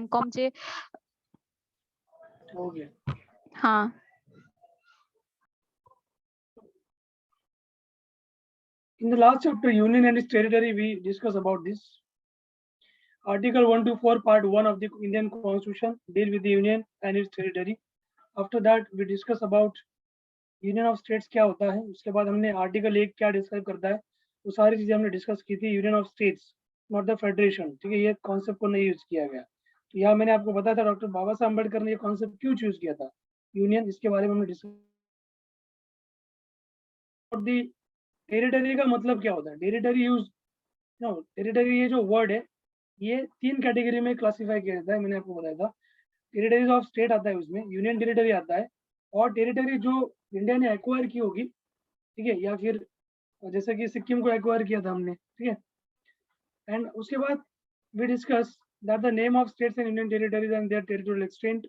MCom चे हो गया. हाँ. In the last chapter, Union and its territory, we discuss about this. Article 1 to 4, Part 1 of the Indian Constitution deal with the Union and its territory. After that, we discuss about union of states क्या होता है. उसके बाद हमने article 1 क्या describe करता है, वो सारी चीजें हमने डिस्कस की थी. Union of states not the federation, ठीक है, ये कॉन्सेप्ट को नहीं यूज किया गया. तो यहाँ मैंने आपको बताया था डॉक्टर बाबा साहब अम्बेडकर ने ये कॉन्सेप्ट क्यों चूज किया था यूनियन, इसके बारे में हमने डिस्कस. दी टेरिटरी का मतलब क्या होता है, टेरिटरी यूज नो, टेरिटरी ये जो वर्ड है ये 3 कैटेगरी में क्लासिफाई किया जाता है. मैंने आपको बताया था टेरिटरीज ऑफ स्टेट आता है, उसमें यूनियन टेरिटरी आता है, और टेरिटरी जो इंडिया ने एक्वायर की होगी, ठीक है, या फिर जैसे कि सिक्किम को एक्वायर किया था हमने, ठीक है. एंड उसके बाद we discuss that the name of states and union territories and their territorial extent.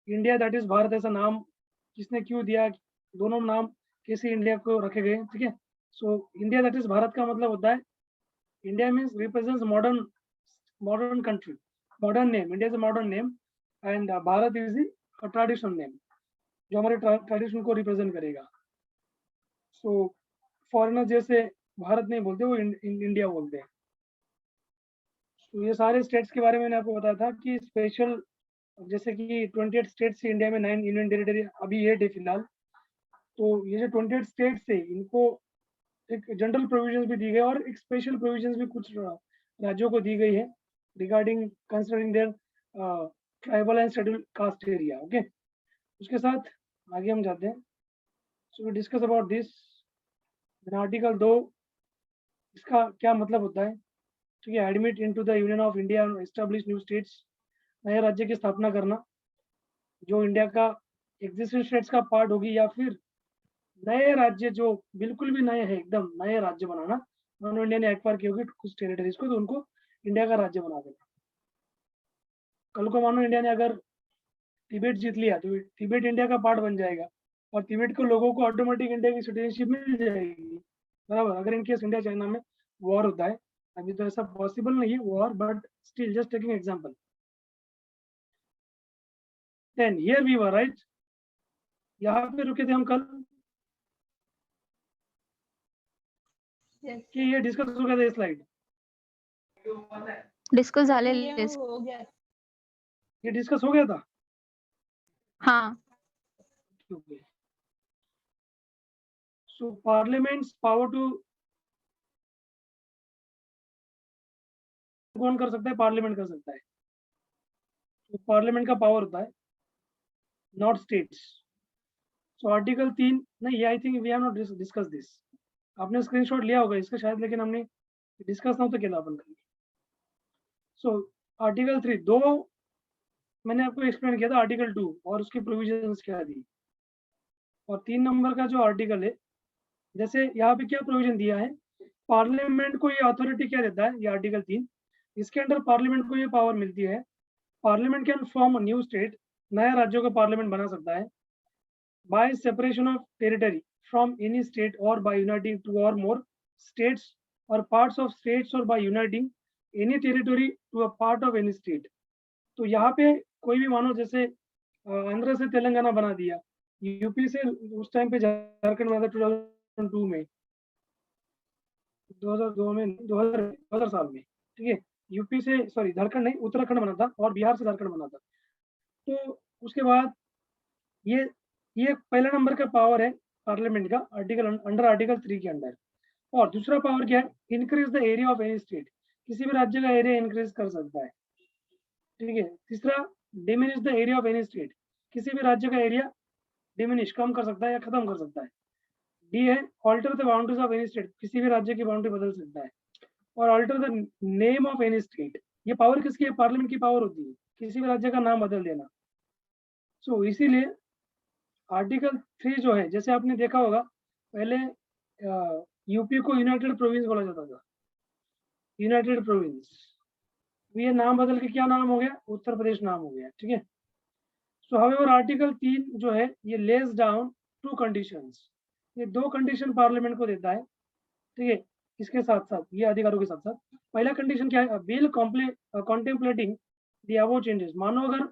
India that is Bharat ऐसा नाम किसने क्यों दिया, दोनों नाम कैसे इंडिया को रखे गए, ठीक है. So India that is Bharat का मतलब होता है, India means represents modern country, modern name, India is a modern name, and Bharat is the traditional name जो हमारे ट्रेडिशन को रिप्रेजेंट करेगा. सो फॉरेनर जैसे भारत नहीं बोलते, वो इंडिया बोलते हैं. तो ये सारे स्टेट्स के बारे में मैंने आपको बताया था कि स्पेशल, जैसे कि 28 स्टेट्स से इंडिया में 9 यूनियन टेरिटरी अभी 8 है फिलहाल. तो ये जो 28 स्टेट्स है इनको एक जनरल प्रोविजंस भी दी गई और एक स्पेशल प्रोविजंस भी कुछ राज्यों को दी गई है regarding considering their tribal and schedule caste area. Okay, उसके साथ आगे हम जाते हैं. So we discuss about this. Article 2 इसका क्या मतलब होता है, ठीक है, admit into the union of India and establish new states, नए राज्य की स्थापना करना जो इंडिया का एग्जिस्टिंग स्टेट्स का पार्ट होगी, या फिर नए राज्य जो बिल्कुल भी नए हैं, एकदम नए राज्य बनाना. नॉन इंडिया ने एक्वायर की होगी कुछ टेरिटरीज को, तो उनको इंडिया का राज्य बना देना. कल को मानो इंडिया ने अगर तिब्बत जीत लिया तो तिब्बत इंडिया का पार्ट बन जाएगा और तिब्बत को लोगों को ऑटोमेटिक इंडिया की सिटीजनशिप मिल जाएगी, बराबर. अगर इनकेस इंडिया चाइना में वॉर होता है, अभी तो ऐसा पॉसिबल नहीं है war, but still just taking example. Then here we were right, यहाँ पे रुके थे हम कल कि ये डिस्कस हो गया था स्लाइड, डिस्कस झाले. ये डिस्कस हो गया था. हाँ. सो पार्लियामेंट्स पावर टू कौन कर सकता है, पार्लियामेंट कर सकता है. तो पार्लियामेंट का पावर होता है, नॉट स्टेट्स. सो आर्टिकल 3 नहीं, I think we have not discuss this. आपने स्क्रीनशॉट लिया होगा इसका शायद, लेकिन हमने डिस्कस नव्हतं केलं आपण. सो आर्टिकल 3 दो मैंने आपको एक्सप्लेन किया था, आर्टिकल 2 और उसकी प्रोविजंस क्या थी, और 3 नंबर का जो आर्टिकल है, जैसे यहाँ पे क्या प्रोविजन दिया है, पार्लियामेंट को ये अथॉरिटी क्या देता है, ये आर्टिकल 3, इसके अंदर पार्लियामेंट को ये पावर मिलती है, parliament can form a new state, नया राज्यों का पार्लियामेंट बना सकता है, by separation of territory from any state or by uniting two or more states or parts of states or by uniting any territory to a part of any state. तो यहाँ पे कोई भी मानो जैसे आंध्र से तेलंगाना बना दिया, यूपी से उस टाइम पे झारखंड बना था 2002 में, 2002 में 2000 साल में, ठीक है. यूपी से सॉरी झारखंड नहीं, उत्तराखंड बना था और बिहार से झारखंड बना था. तो उसके बाद ये पहला नंबर का पावर है पार्लियामेंट का, आर्टिकल अंडर आर्टिकल 3 के अंदर. और दूसरा पावर क्या है, increase the area of any state, किसी भी राज्य का एरिया इंक्रीज कर सकता है, ठीक है. तीसरा, diminish the area of any state, किसी भी राज्य का एरिया डिमिनिश कम कर सकता है या खत्म कर सकता है. डी है, alter the boundaries of any state, किसी भी राज्य की बाउंड्री बदल सकता है. और alter the name of any state, ये पावर किसकी है, पार्लियामेंट की पावर होती है, किसी भी राज्य का नाम बदल देना. सो इसीलिए आर्टिकल 3 जो है, जैसे आपने देखा होगा पहले यूपी को यूनाइटेड प्रोविंस बोला जाता था, यूनाइटेड प्रोविंस, ये नाम बदल के क्या नाम हो गया, उत्तर प्रदेश नाम हो गया, ठीक है. सो हाउएवर आर्टिकल 3 जो है ये लेस डाउन 2 कंडीशंस, ये 2 कंडीशन पार्लियामेंट को देता है, ठीक है. इसके साथ साथ ये अधिकारों के साथ साथ पहला कंडीशन क्या है, bill contemplating the above changes. मानो अगर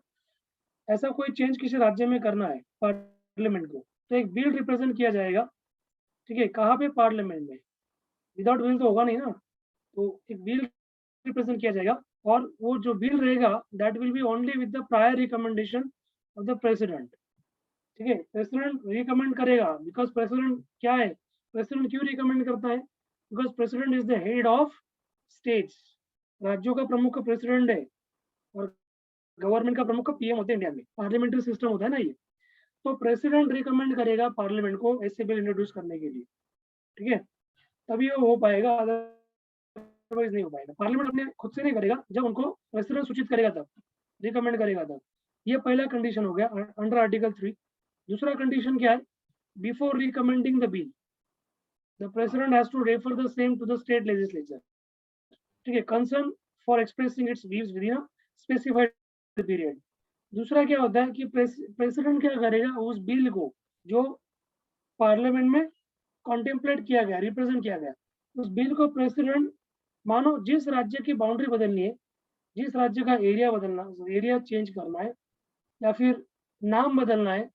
ऐसा कोई चेंज किसी राज्य में करना है पार्लियामेंट को, तो एक बिल रिप्रेजेंट किया जाएगा, ठीक है, कहाँ पे? पार्लियामेंट में। विदाउट बिल तो होगा नहीं ना, तो एक बिल रिप्रेजेंट किया जाएगा, और वो जो बिल रहेगा that will be only with the prior recommendation of the president, ठीक है। प्रेसिडेंट रिकमेंड करेगा, बिकॉज प्रेसिडेंट क्या है, प्रेसिडेंट क्यों रिकमेंड करता है? Because president is the head of states, राज्यों का प्रमुख प्रेसिडेंट है, और गवर्नमेंट का प्रमुख पीएम होते हैं इंडिया में, पार्लियामेंट्री सिस्टम होता है ना ये। तो प्रेसिडेंट रिकमेंड करेगा पार्लियामेंट को ऐसे बिल इंट्रोड्यूस करने के लिए, ठीक है, तभी वो हो पाएगा, अदरवाइज नहीं हो पाएगा। पार्लियामेंट अपने खुद से नहीं करेगा, जब उनको प्रेसिडेंट सूचित करेगा तब, रिकमेंड करेगा तब। ये पहला कंडीशन हो गया अंडर आर्टिकल 3। दूसरा कंडीशन क्या है? Before recommending the bill, the president has to refer the same to the state legislature, ठीक है, concern for expressing its views within a specified period. दूसरा क्या होता है कि प्रेसिडेंट क्या करेगा, उस बिल को जो पार्लियामेंट में कॉन्टेम्पलेट किया गया, रिप्रेजेंट किया गया, उस बिल को प्रेसिडेंट, मानो जिस राज्य की बाउंड्री बदलनी है, जिस राज्य का एरिया बदलना, एरिया चेंज करना है, या फिर नाम बदलना है,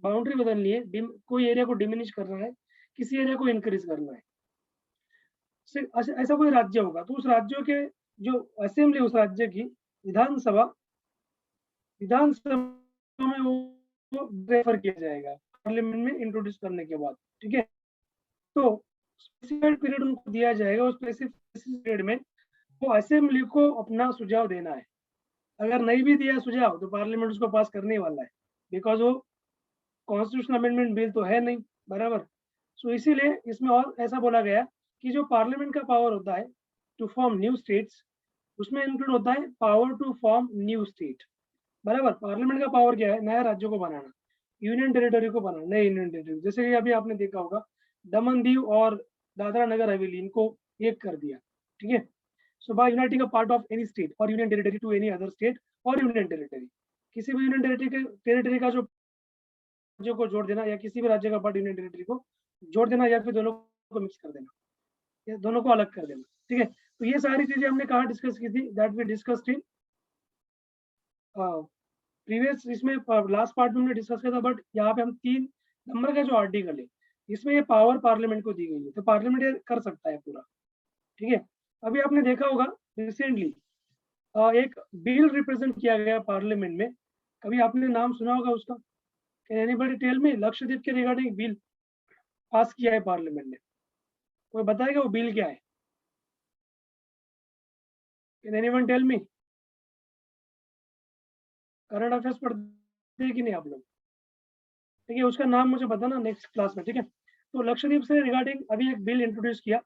बाउंड्री बदलनी है, कोई एरिया को डिमिनिश करना है, किसी एरिया को इंक्रीज करना है, ऐसा कोई राज्य होगा, तो उस राज्य के जो असेंबली, उस राज्य की विधानसभा, विधानसभा में वो रेफर किया जाएगा पार्लियामेंट में इंट्रोड्यूस करने के बाद, ठीक है। तो स्पेसिफाइड पीरियड उनको दिया जाएगा, उस स्पेसिफिक पीरियड में वो असेंबली को अपना सुझाव देना है। अगर नहीं भी दिया सुझाव तो पार्लियामेंट उसको पास करने वाला है, बिकॉज वो कॉन्स्टिट्यूशन अमेंडमेंट बिल तो है नहीं, बराबर। सो इसीलिए इसमें और ऐसा बोला गया कि जो पार्लियामेंट का पावर होता है टू फॉर्म न्यू स्टेट्स, उसमें इंक्लूड होता है power to form new state, बराबर। पार्लियामेंट का पावर क्या है? नया राज्यों को बनाना, यूनियन टेरिटरी को बनाना, नए यूनियन टेरिटरी, जैसे कि अभी आपने देखा होगा दमन दीव और दादरा नगर हवेली, इनको एक कर दिया, ठीक है। So by uniting a part of any state और union territory to any other state और यूनियन टेरिटरी, किसी भी यूनियन टेरिटरी का जो राज्यों को जोड़ देना, या किसी भी राज्य का पार्ट यूनियन टेरिटरी को जोड़ देना, या फिर दोनों को मिक्स कर देना, या दोनों को अलग कर देना, ठीक है। तो ये सारी चीजें हमने कहाँ डिस्कस की थी? That we discussed in previous, इसमें लास्ट पार्ट में हमने डिस्कस किया था, बट यहाँ पे हम 3 नंबर का जो आर्टिकल है, इसमें ये पावर पार्लियामेंट को दी गई है, तो पार्लियामेंट ये कर सकता है पूरा, ठीक है। अभी आपने देखा होगा रिसेंटली एक बिल रिप्रेजेंट किया गया पार्लियामेंट में, कभी आपने नाम सुना होगा उसका? Can anybody tell me? Lakshadweep के रिगार्डिंग बिल पास किया है पार्लियामेंट ने, कोई बताएगा वो बिल क्या है? Can anyone tell me? Current affairs पढ़ते हैं कि नहीं आप लोग? ठीक है, उसका नाम मुझे बताना नेक्स्ट क्लास में, ठीक है। तो लक्षद्वीप से रिगार्डिंग अभी एक बिल इंट्रोड्यूस किया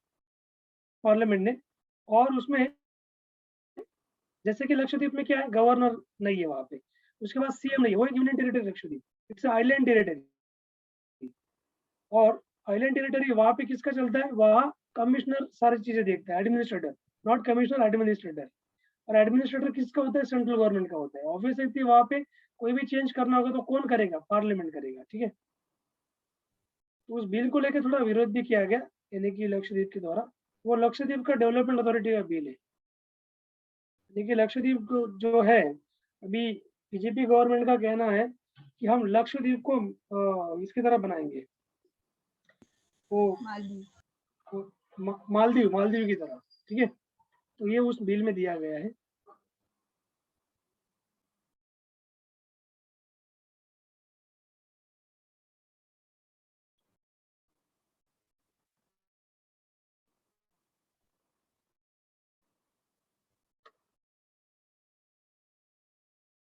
पार्लियामेंट ने, और उसमें जैसे कि लक्षद्वीप में क्या है, गवर्नर नहीं है वहां पे, उसके बाद सीएम नहीं है, वो एक union territory Lakshadweep, it's island territory. और आइलैंड टेरिटरी वहां पे किसका चलता है? वहाँ कमिश्नर सारी चीजें देखता है, एडमिनिस्ट्रेटर, नॉट कमिश्नर, एडमिनिस्ट्रेटर। और एडमिनिस्ट्रेटर किसका होता है? सेंट्रल गवर्नमेंट का होता है। ऑब्वियसली वहां पे कोई भी चेंज करना होगा तो कौन करेगा? पार्लियामेंट करेगा, ठीक है। तो उस बिल को लेकर थोड़ा विरोध भी किया गया, यानी कि लक्षद्वीप के द्वारा। वो लक्षद्वीप का डेवलपमेंट अथॉरिटी का बिल है। देखिए लक्षद्वीप जो है, अभी बीजेपी गवर्नमेंट का कहना है कि हम लक्षद्वीप को इसकी तरह बनाएंगे, वो मालदीव, मालदीव की तरह, ठीक है। तो ये उस बिल में दिया गया है।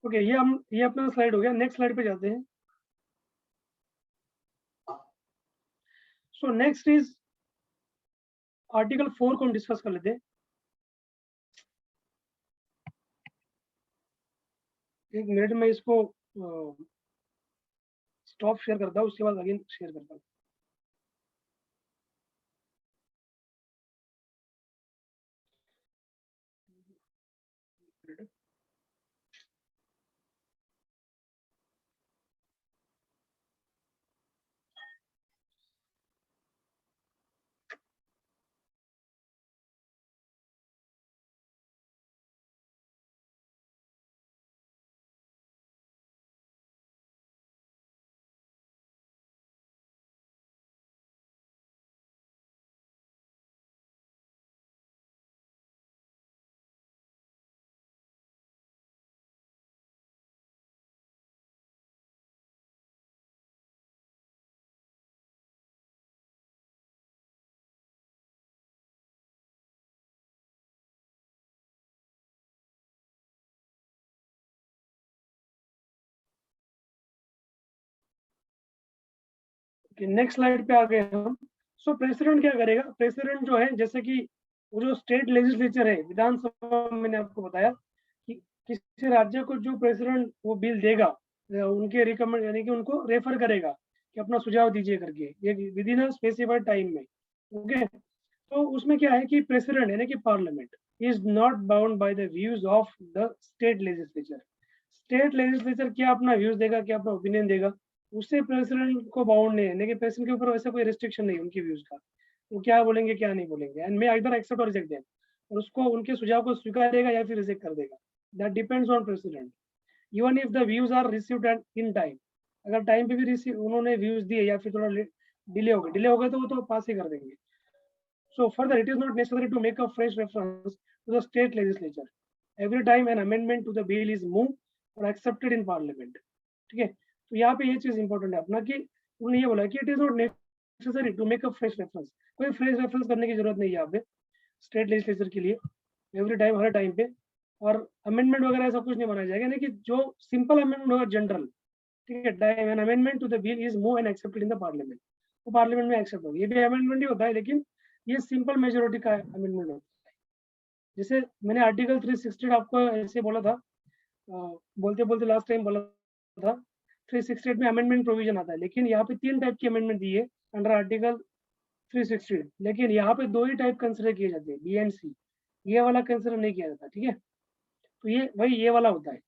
ओके, ये अपना स्लाइड हो गया, नेक्स्ट स्लाइड पे जाते हैं। सो नेक्स्ट इज आर्टिकल 4 को हम डिस्कस कर लेते हैं। एक मिनट में इसको स्टॉप शेयर करता हूँ, उसके बाद अगेन शेयर करता हूँ। नेक्स्ट स्लाइड पे आ गए हम। सो प्रेसिडेंट क्या करेगा, प्रेसिडेंट जो है जैसे कि वो जो स्टेट लेजिस्लेचर है, विधानसभा, मैंने आपको बताया कि किसी राज्य को जो प्रेसिडेंट वो बिल देगा, उनके रिकमेंड यानी कि उनको रेफर करेगा कि अपना सुझाव दीजिए करके, ये with in a specified time में। ओके, तो उसमें क्या है कि प्रेसिडेंट यानी कि parliament is not bound by the views of the state legislature. State legislature क्या अपना व्यूज देगा, क्या अपना ओपिनियन देगा, उससे प्रेसिडेंट को बाउंड नहीं है, लेकिन प्रेसिडेंट के ऊपर वैसा कोई रिस्ट्रिक्शन नहीं है उनके व्यूज का, वो क्या बोलेंगे क्या नहीं बोलेंगे, एंड मे आइदर एक्सेप्ट और रिजेक्ट देम, और उसको उनके सुझाव को स्वीकारेगा या फिर रिजेक्ट कर देगा। That depends on president, even if the views are received at in time. अगर टाइम पे भी रिसीव उन्होंने व्यूज दिए या फिर थोड़ा डिले हो गए तो वो तो पास ही कर देंगे। So further, it is not necessary to make a fresh reference to the state legislature every time an amendment to the bill is moved or accepted in parliament. ठीक है, तो यहाँ पे ये चीज इंपॉर्टेंट है अपना कि उन्होंने ये बोला कि it is not necessary to make a fresh reference, कोई फ्रेश रेफरेंस करने की जरूरत नहीं है यहाँ पे स्टेट लेजिस्लेचर के लिए, एवरी टाइम हर टाइम पे। और अमेंडमेंट वगैरह ऐसा कुछ नहीं बनाया जाएगा, यानी कि जो सिंपल अमेंडमेंट होगा जनरल, ठीक है, time an amendment to the bill is move and accepted in the parliament, वो पार्लियामेंट में एक्सेप्ट होगा। ये भी अमेंडमेंट ही होता है, लेकिन ये सिंपल मेजोरिटी का अमेंडमेंट होता है। जैसे मैंने आर्टिकल 368 आपको ऐसे बोला था, बोलते बोलते लास्ट टाइम बोला था, 368 में अमेंडमेंट प्रोविजन आता है, लेकिन यहाँ पे 3 टाइप की अमेंडमेंट दी है अंडर आर्टिकल 368, लेकिन यहाँ पे 2 ही टाइप कंसिडर किए जाते हैं, बी एंड सी, ये वाला कंसिडर नहीं किया जाता। ठीक है, तो ये वही ये वाला होता है।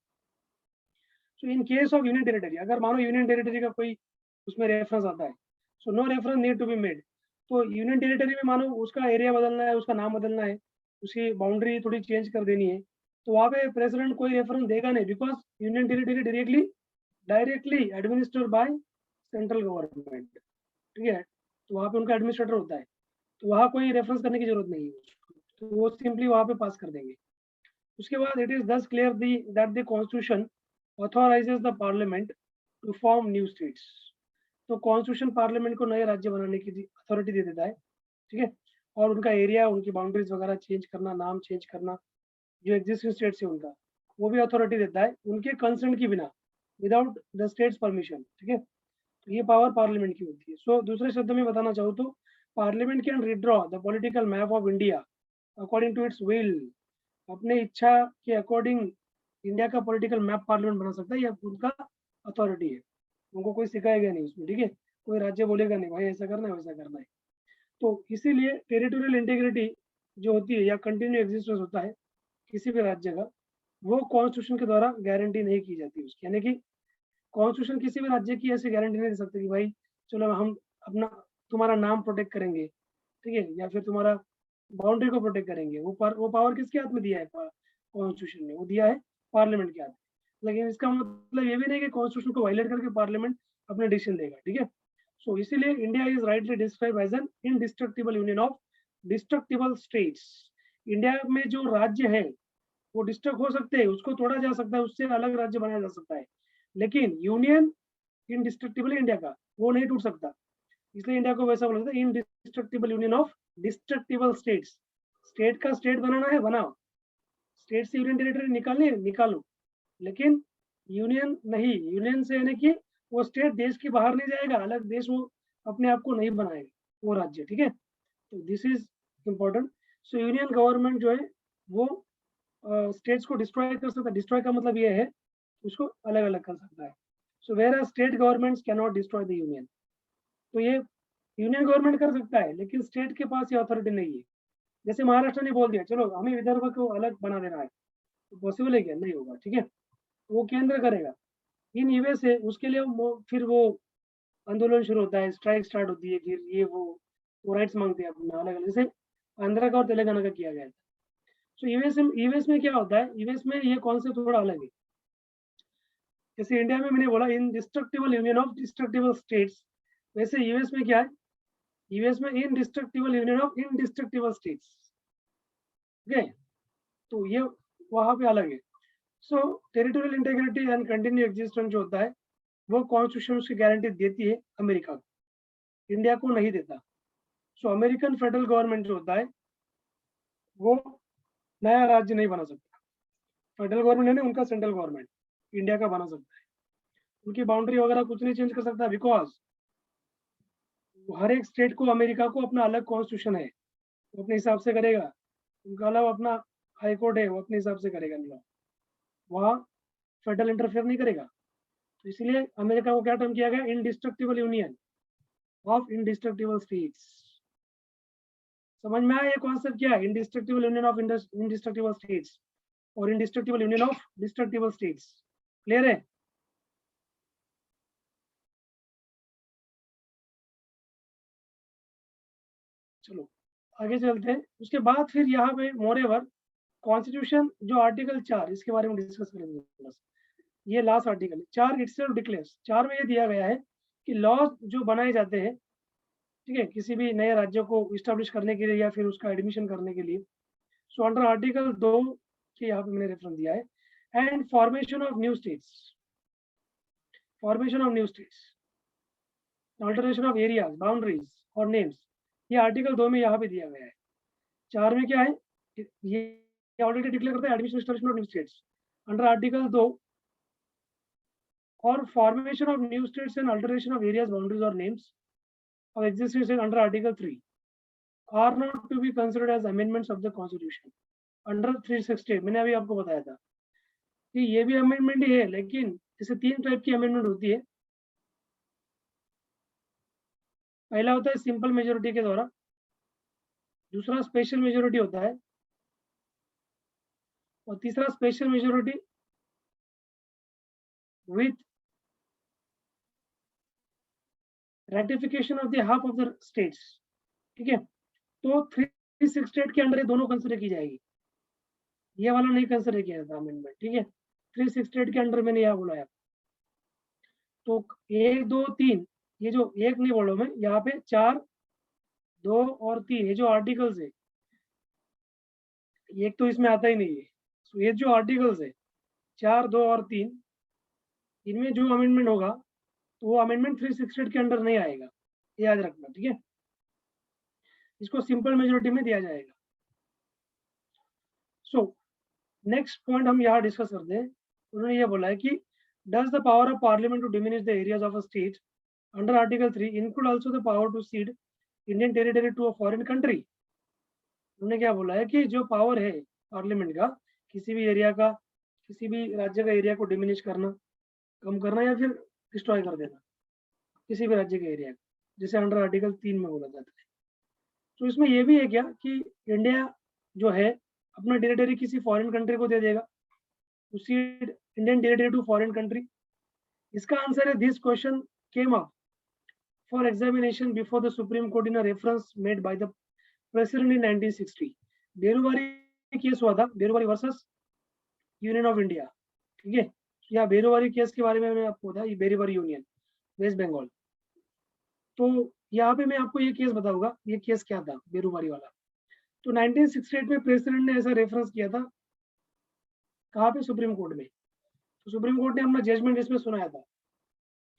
So in case of union territory, अगर मानो यूनियन टेरिटरी का कोई उसमें रेफरेंस आता है, so no reference need to be made. तो यूनियन टेरिटरी में मानो उसका एरिया बदलना है, उसका नाम बदलना है, उसकी बाउंड्री थोड़ी चेंज कर देनी है, तो वहाँ पे प्रेसिडेंट कोई रेफरेंस देगा नहीं, because union territory directly administered by central government. ठीक है, तो वहाँ पे उनका एडमिनिस्ट्रेटर होता है, तो वहाँ कोई रेफरेंस करने की जरूरत नहीं है, तो वो सिंपली वहाँ पे पास कर देंगे। उसके बाद it is thus clear that the constitution authorises the parliament to form new states. तो कॉन्स्टिट्यूशन पार्लियामेंट को नए राज्य बनाने की अथॉरिटी दे देता है। ठीक है, और उनका एरिया, उनकी बाउंड्रीज वगैरह चेंज करना, नाम चेंज करना, जो एग्जिस्टिंग स्टेट्स है उनका, वो भी अथॉरिटी देता है उनके कंसेंट की बिना, विदाउट द स्टेट्स परमिशन। ठीक है, तो ये पावर पार्लियामेंट की होती है। सो दूसरे शब्द में बताना चाहूँ तो parliament can redraw the political map of India according to its will. अपने इच्छा के अकॉर्डिंग इंडिया का पॉलिटिकल मैप पार्लियामेंट बना सकता है, या उनका अथॉरिटी है, उनको कोई सिखाएगा नहीं उसमें। ठीक है, कोई राज्य बोलेगा नहीं भाई ऐसा करना है वैसा करना है। तो इसीलिए टेरिटोरियल इंटीग्रिटी जो होती है या कंटिन्यू एग्जिस्टेंस होता है किसी भी राज्य का, वो कॉन्स्टिट्यूशन के द्वारा गारंटी नहीं की जाती उसकी, यानी कि कॉन्स्टिट्यूशन किसी भी राज्य की ऐसी गारंटी नहीं दे सकते कि भाई चलो हम अपना तुम्हारा नाम प्रोटेक्ट करेंगे, ठीक है, या फिर तुम्हारा बाउंड्री को प्रोटेक्ट करेंगे। वो पावर किसके हाथ में दिया है कॉन्स्टिट्यूशन ने, वो दिया है पार्लियामेंट के हाथ में। लेकिन इसका मतलब ये भी नहीं कि कॉन्स्टिट्यूशन को वायलेट करके पार्लियामेंट अपने डिसीजन देगा। ठीक है, सो इसीलिए India is rightly describe as an indestructible union of destructible states. India में जो राज्य है वो डिस्ट्रक्ट हो सकते हैं, उसको तोड़ा जा सकता है, उससे अलग राज्य बनाया जा सकता है, लेकिन यूनियन इनडिस्ट्रक्टिबल है इंडिया का, वो नहीं टूट सकता। इसलिए इंडिया को वैसा बोला जाता है indestructible union of destructible states. State का स्टेट बनाना है बनाओ, स्टेट से यूनियन टेरिटरी निकालनी है निकालो, लेकिन यूनियन नहीं, यूनियन से यानी कि वो स्टेट देश के बाहर नहीं जाएगा, अलग देश वो अपने आप को नहीं बनाएगा वो राज्य। ठीक है, तो this is important. So union government जो है वो स्टेट्स को डिस्ट्रॉय कर सकता है, डिस्ट्रॉय का मतलब ये है उसको अलग अलग कर सकता है। So where state governments can not destroy the union. तो ये यूनियन गवर्नमेंट कर सकता है, लेकिन स्टेट के पास ये अथॉरिटी नहीं है। जैसे महाराष्ट्र ने बोल दिया चलो हमें विदर्भ को अलग बना देना है, तो पॉसिबल है क्या, नहीं होगा। ठीक है, वो केंद्र करेगा। इन यूएस से उसके लिए फिर वो आंदोलन शुरू होता है, स्ट्राइक स्टार्ट होती है, फिर ये वो राइट्स मांगते हैं अपना अलग अलग, जैसे आंध्रा का और तेलंगाना का किया गया था। सो यूएस में क्या होता है, यूएस में ये कॉन्सेप्ट थोड़ा अलग है। जैसे इंडिया में मैंने बोला indestructible union of destructible states, वैसे यूएस में क्या है, यूएस में indestructible union of indestructible states. Okay, तो ये वहां पे अलग है। So territorial integrity and continue existence जो होता है वो कॉन्स्टिट्यूशन की गारंटी देती है अमेरिका को, इंडिया को नहीं देता। सो अमेरिकन फेडरल गवर्नमेंट जो होता है वो नया राज्य नहीं बना सकता। फेडरल गवर्नमेंट है ना उनका, सेंट्रल गवर्नमेंट इंडिया का बना सकता है, उनकी बाउंड्री वगैरह कुछ नहीं चेंज कर सकता, बिकॉज हर एक स्टेट को, अमेरिका को अपना अलग कॉन्स्टिट्यूशन है, वो अपने हिसाब से करेगा। उनका अलग अपना हाई कोर्ट है, वो अपने हिसाब से करेगा लॉ, वहाँ फेडरल इंटरफेयर नहीं करेगा। तो इसलिए अमेरिका को क्या टर्म किया गया, indestructible union of indestructible states. समझ में आया ये कॉन्सेप्ट क्या है, indestructible union of indestructible states और indestructible union of destructible states. Clear है? चलो आगे चलते हैं। उसके बाद फिर यहाँ पे मोरेवर कॉन्स्टिट्यूशन जो आर्टिकल 4, इसके बारे में डिस्कस करेंगे थोड़ा सा। ये लास्ट आर्टिकल 4 इटसेल्फ डिक्लेयर्स, 4 में ये दिया गया है कि लॉज जो बनाए जाते हैं, ठीक है, किसी भी नए राज्य को इस्टेब्लिश करने के लिए या फिर उसका एडमिशन करने के लिए, सो अंडर आर्टिकल 2 के यहाँ पे मैंने रेफरेंस दिया है, and formation of new states, formation of new states, alteration of areas, boundaries और नेम्स, ये आर्टिकल 2 में यहाँ पे दिया गया है। 4 में क्या है, ये ऑलरेडी डिक्लेयर करता है admission establishment of new states under article 2, और formation of new states and alteration of areas, boundaries और names of existing state under Article 3 are not to be considered as amendments of the Constitution under 360। मैंने अभी आपको बताया था कि ये भी अमेंडमेंट ही है, लेकिन इसे 3 टाइप की अमेंडमेंट होती है। पहला होता है सिंपल मेजोरिटी के द्वारा, दूसरा स्पेशल मेजोरिटी होता है, और तीसरा special majority with ratification of the half of the states. ठीक है, तो 368 के अंडर ये दोनों कंसिडर की जाएगी, ये वाला नहीं कंसिडर किया जाता अमेंडमेंट। ठीक है, 368 के अंडर मैंने यहाँ बोला है। तो 1 2 3, ये जो एक नहीं बोलो मैं, यहाँ पे 4 2 और 3, ये जो आर्टिकल्स है, एक तो इसमें आता ही नहीं है। तो ये जो आर्टिकल्स है 4 2 और 3, इनमें जो अमेंडमेंट होगा तो वो अमेंडमेंट 368 के अंडर नहीं आएगा, याद रखना। ठीक है, इसको सिंपल मेजोरिटी में दिया जाएगा। सो नेक्स्ट पॉइंट हम यहाँ डिस्कस करते हैं। उन्होंने ये बोला है कि does the power of parliament to diminish the areas of a state under article 3 include also the power to cede Indian territory to a foreign country. उन्होंने क्या बोला है कि जो पावर है पार्लियामेंट का, किसी भी एरिया का, किसी भी राज्य का एरिया को डिमिनिश करना, कम करना या फिर डिस्ट्रॉय कर देना किसी भी राज्य के एरिया को, जैसे अंडर आर्टिकल 3 में बोला जाता है। तो इसमें यह भी है क्या कि इंडिया जो है अपना टेरिटरी किसी फॉरेन कंट्री को दे देगा, उसी Indian territory to foreign country. इसका आंसर है this question came up for examination before the supreme court in a reference made by the president in 1960। Berubari case हुआ था, Berubari versus union of India. ठीक है, यहाँ बेरुवारी केस के बारे में मैंने आपको बताया, ये बेरुवारी यूनियन वेस्ट बंगाल। तो यहाँ पे मैं आपको ये केस बताऊंगा, ये केस क्या था बेरुवारी वाला। तो 1968 में प्रेसिडेंट ने ऐसा रेफरेंस किया था, कहाँ पे, सुप्रीम कोर्ट में। तो सुप्रीम कोर्ट ने अपना जजमेंट इसमें सुनाया था।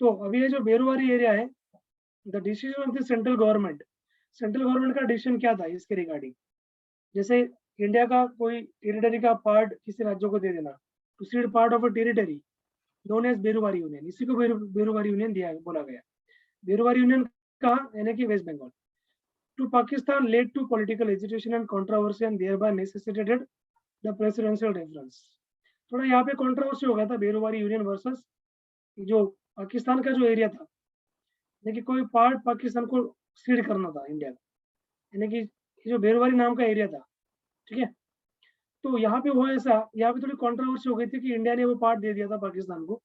तो अभी ये जो बेरुवारी एरिया है, the decision of the central government, central government का डिसीजन क्या था इसके रिगार्डिंग, जैसे इंडिया का कोई टेरिटरी का पार्ट किसी राज्य को दे देना, to cede part of a territory known as Berubari union, इसी को बेरुवारी यूनियन दिया बोला गया। बेरुवारी यूनियन कहाँ, यानी कि West Bengal. To Pakistan led to political agitation and controversy and thereby necessitated the presidential reference. थोड़ा यहाँ पे कंट्रोवर्सी हो गया था बेरुवारी यूनियन वर्सेस जो पाकिस्तान का जो एरिया था, यानी कि कोई पार्ट पाकिस्तान को सीड करना था इंडिया को, यानी कि जो बेरुवारी नाम का एरिया था। ठीक है, तो यहाँ पे हुआ ऐसा, यहाँ पे थोड़ी कंट्रोवर्सी हो गई थी कि इंडिया ने वो पार्ट दे दिया था पाकिस्तान को,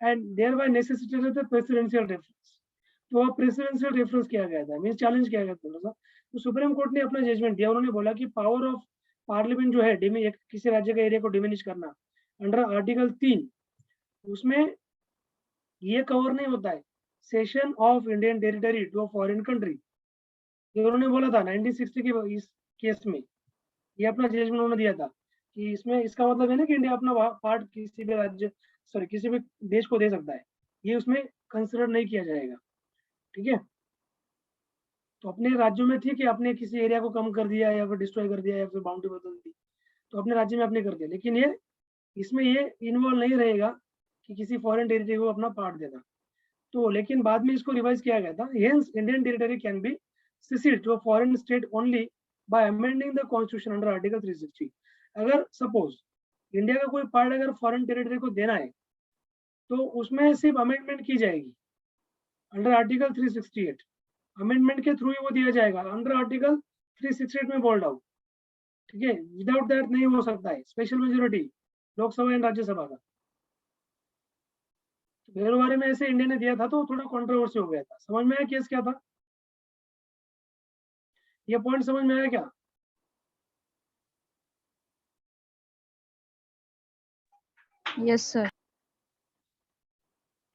and thereby necessitated the presidential reference. तो वह प्रेसिडेंशियल रेफरेंस किया गया था, मीन चैलेंज किया गया था थोड़ा सा। तो सुप्रीम कोर्ट ने अपना जजमेंट दिया, उन्होंने बोला कि पावर ऑफ पार्लियामेंट जो है किसी राज्य के एरिया को डिमिनिश करना अंडर आर्टिकल 3, उसमें ये कवर नहीं होता है cession of Indian territory to a foreign country. ये उन्होंने बोला था 1960 के इस केस में, ये अपना जजमेंट उन्होंने दिया था कि इसमें इसका मतलब है ना कि इंडिया अपना पार्ट किसी भी राज्य, सॉरी किसी भी देश को दे सकता है, ये उसमें कंसिडर नहीं किया जाएगा। ठीक है, तो अपने राज्यों में ठीक है, अपने किसी एरिया को कम कर दिया या फिर डिस्ट्रॉय कर दिया या फिर बाउंड्री बदल दी, तो अपने राज्य में अपने कर दिया, लेकिन ये इसमें ये इन्वॉल्व नहीं रहेगा कि किसी फॉरेन टेरिटरी को अपना पार्ट देना। तो लेकिन बाद में इसको रिवाइज किया गया था। Hence Indian territory can be ceded to a foreign state only by amending the constitution under article 360। अगर सपोज इंडिया का कोई पार्ट अगर फॉरेन टेरिटरी को देना है तो उसमें सिर्फ अमेंडमेंट की जाएगी अंडर आर्टिकल 368। अमेंडमेंट के थ्रू ही वो दिया जाएगा अंडर आर्टिकल 368 में बोल्ड आउट। ठीक है, विदाउट दैट नहीं हो सकता है, special majority Lok Sabha and Rajya Sabha का। मेरे बारे में ऐसे इंडिया ने दिया था तो थोड़ा कंट्रोवर्सी हो गया था। समझ में आया केस क्या था? ये पॉइंट समझ में आया क्या? Yes sir.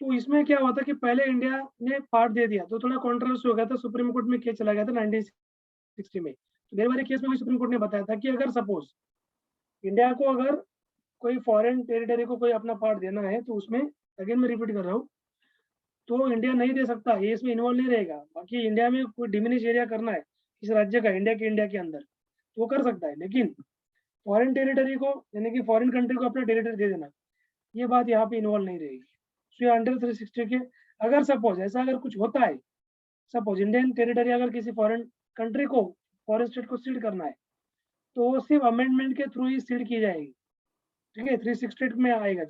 तो इसमें क्या हुआ था कि पहले इंडिया ने पार्ट दे दिया तो थोड़ा कंट्रोवर्सी हो गया था, सुप्रीम कोर्ट में केस चला गया था 1960 में। तो मेरे वाले केस में भी सुप्रीम कोर्ट ने बताया था कि अगर सपोज इंडिया को अगर कोई फॉरेन टेरिटरी को कोई अपना पार्ट देना है तो उसमें, अगेन मैं रिपीट कर रहा हूँ, तो इंडिया नहीं दे सकता, ये इसमें इन्वॉल्व नहीं रहेगा। बाकी इंडिया में कोई डिमिनिश एरिया करना है इस राज्य का इंडिया के अंदर तो वो कर सकता है, लेकिन फॉरेन टेरिटरी को यानी कि फॉरेन कंट्री को अपना टेरिटरी दे देना, ये बात यहाँ पे इन्वॉल्व नहीं रहेगी। सो अंडर 360 के अगर सपोज ऐसा अगर कुछ होता है, सपोज इंडियन टेरिटरी अगर किसी फॉरेन कंट्री को, फॉरेन स्टेट को सीड करना है तो वो सिर्फ अमेंडमेंट के थ्रू ही सीड की जाएगी। ठीक है, 368 में आएगा।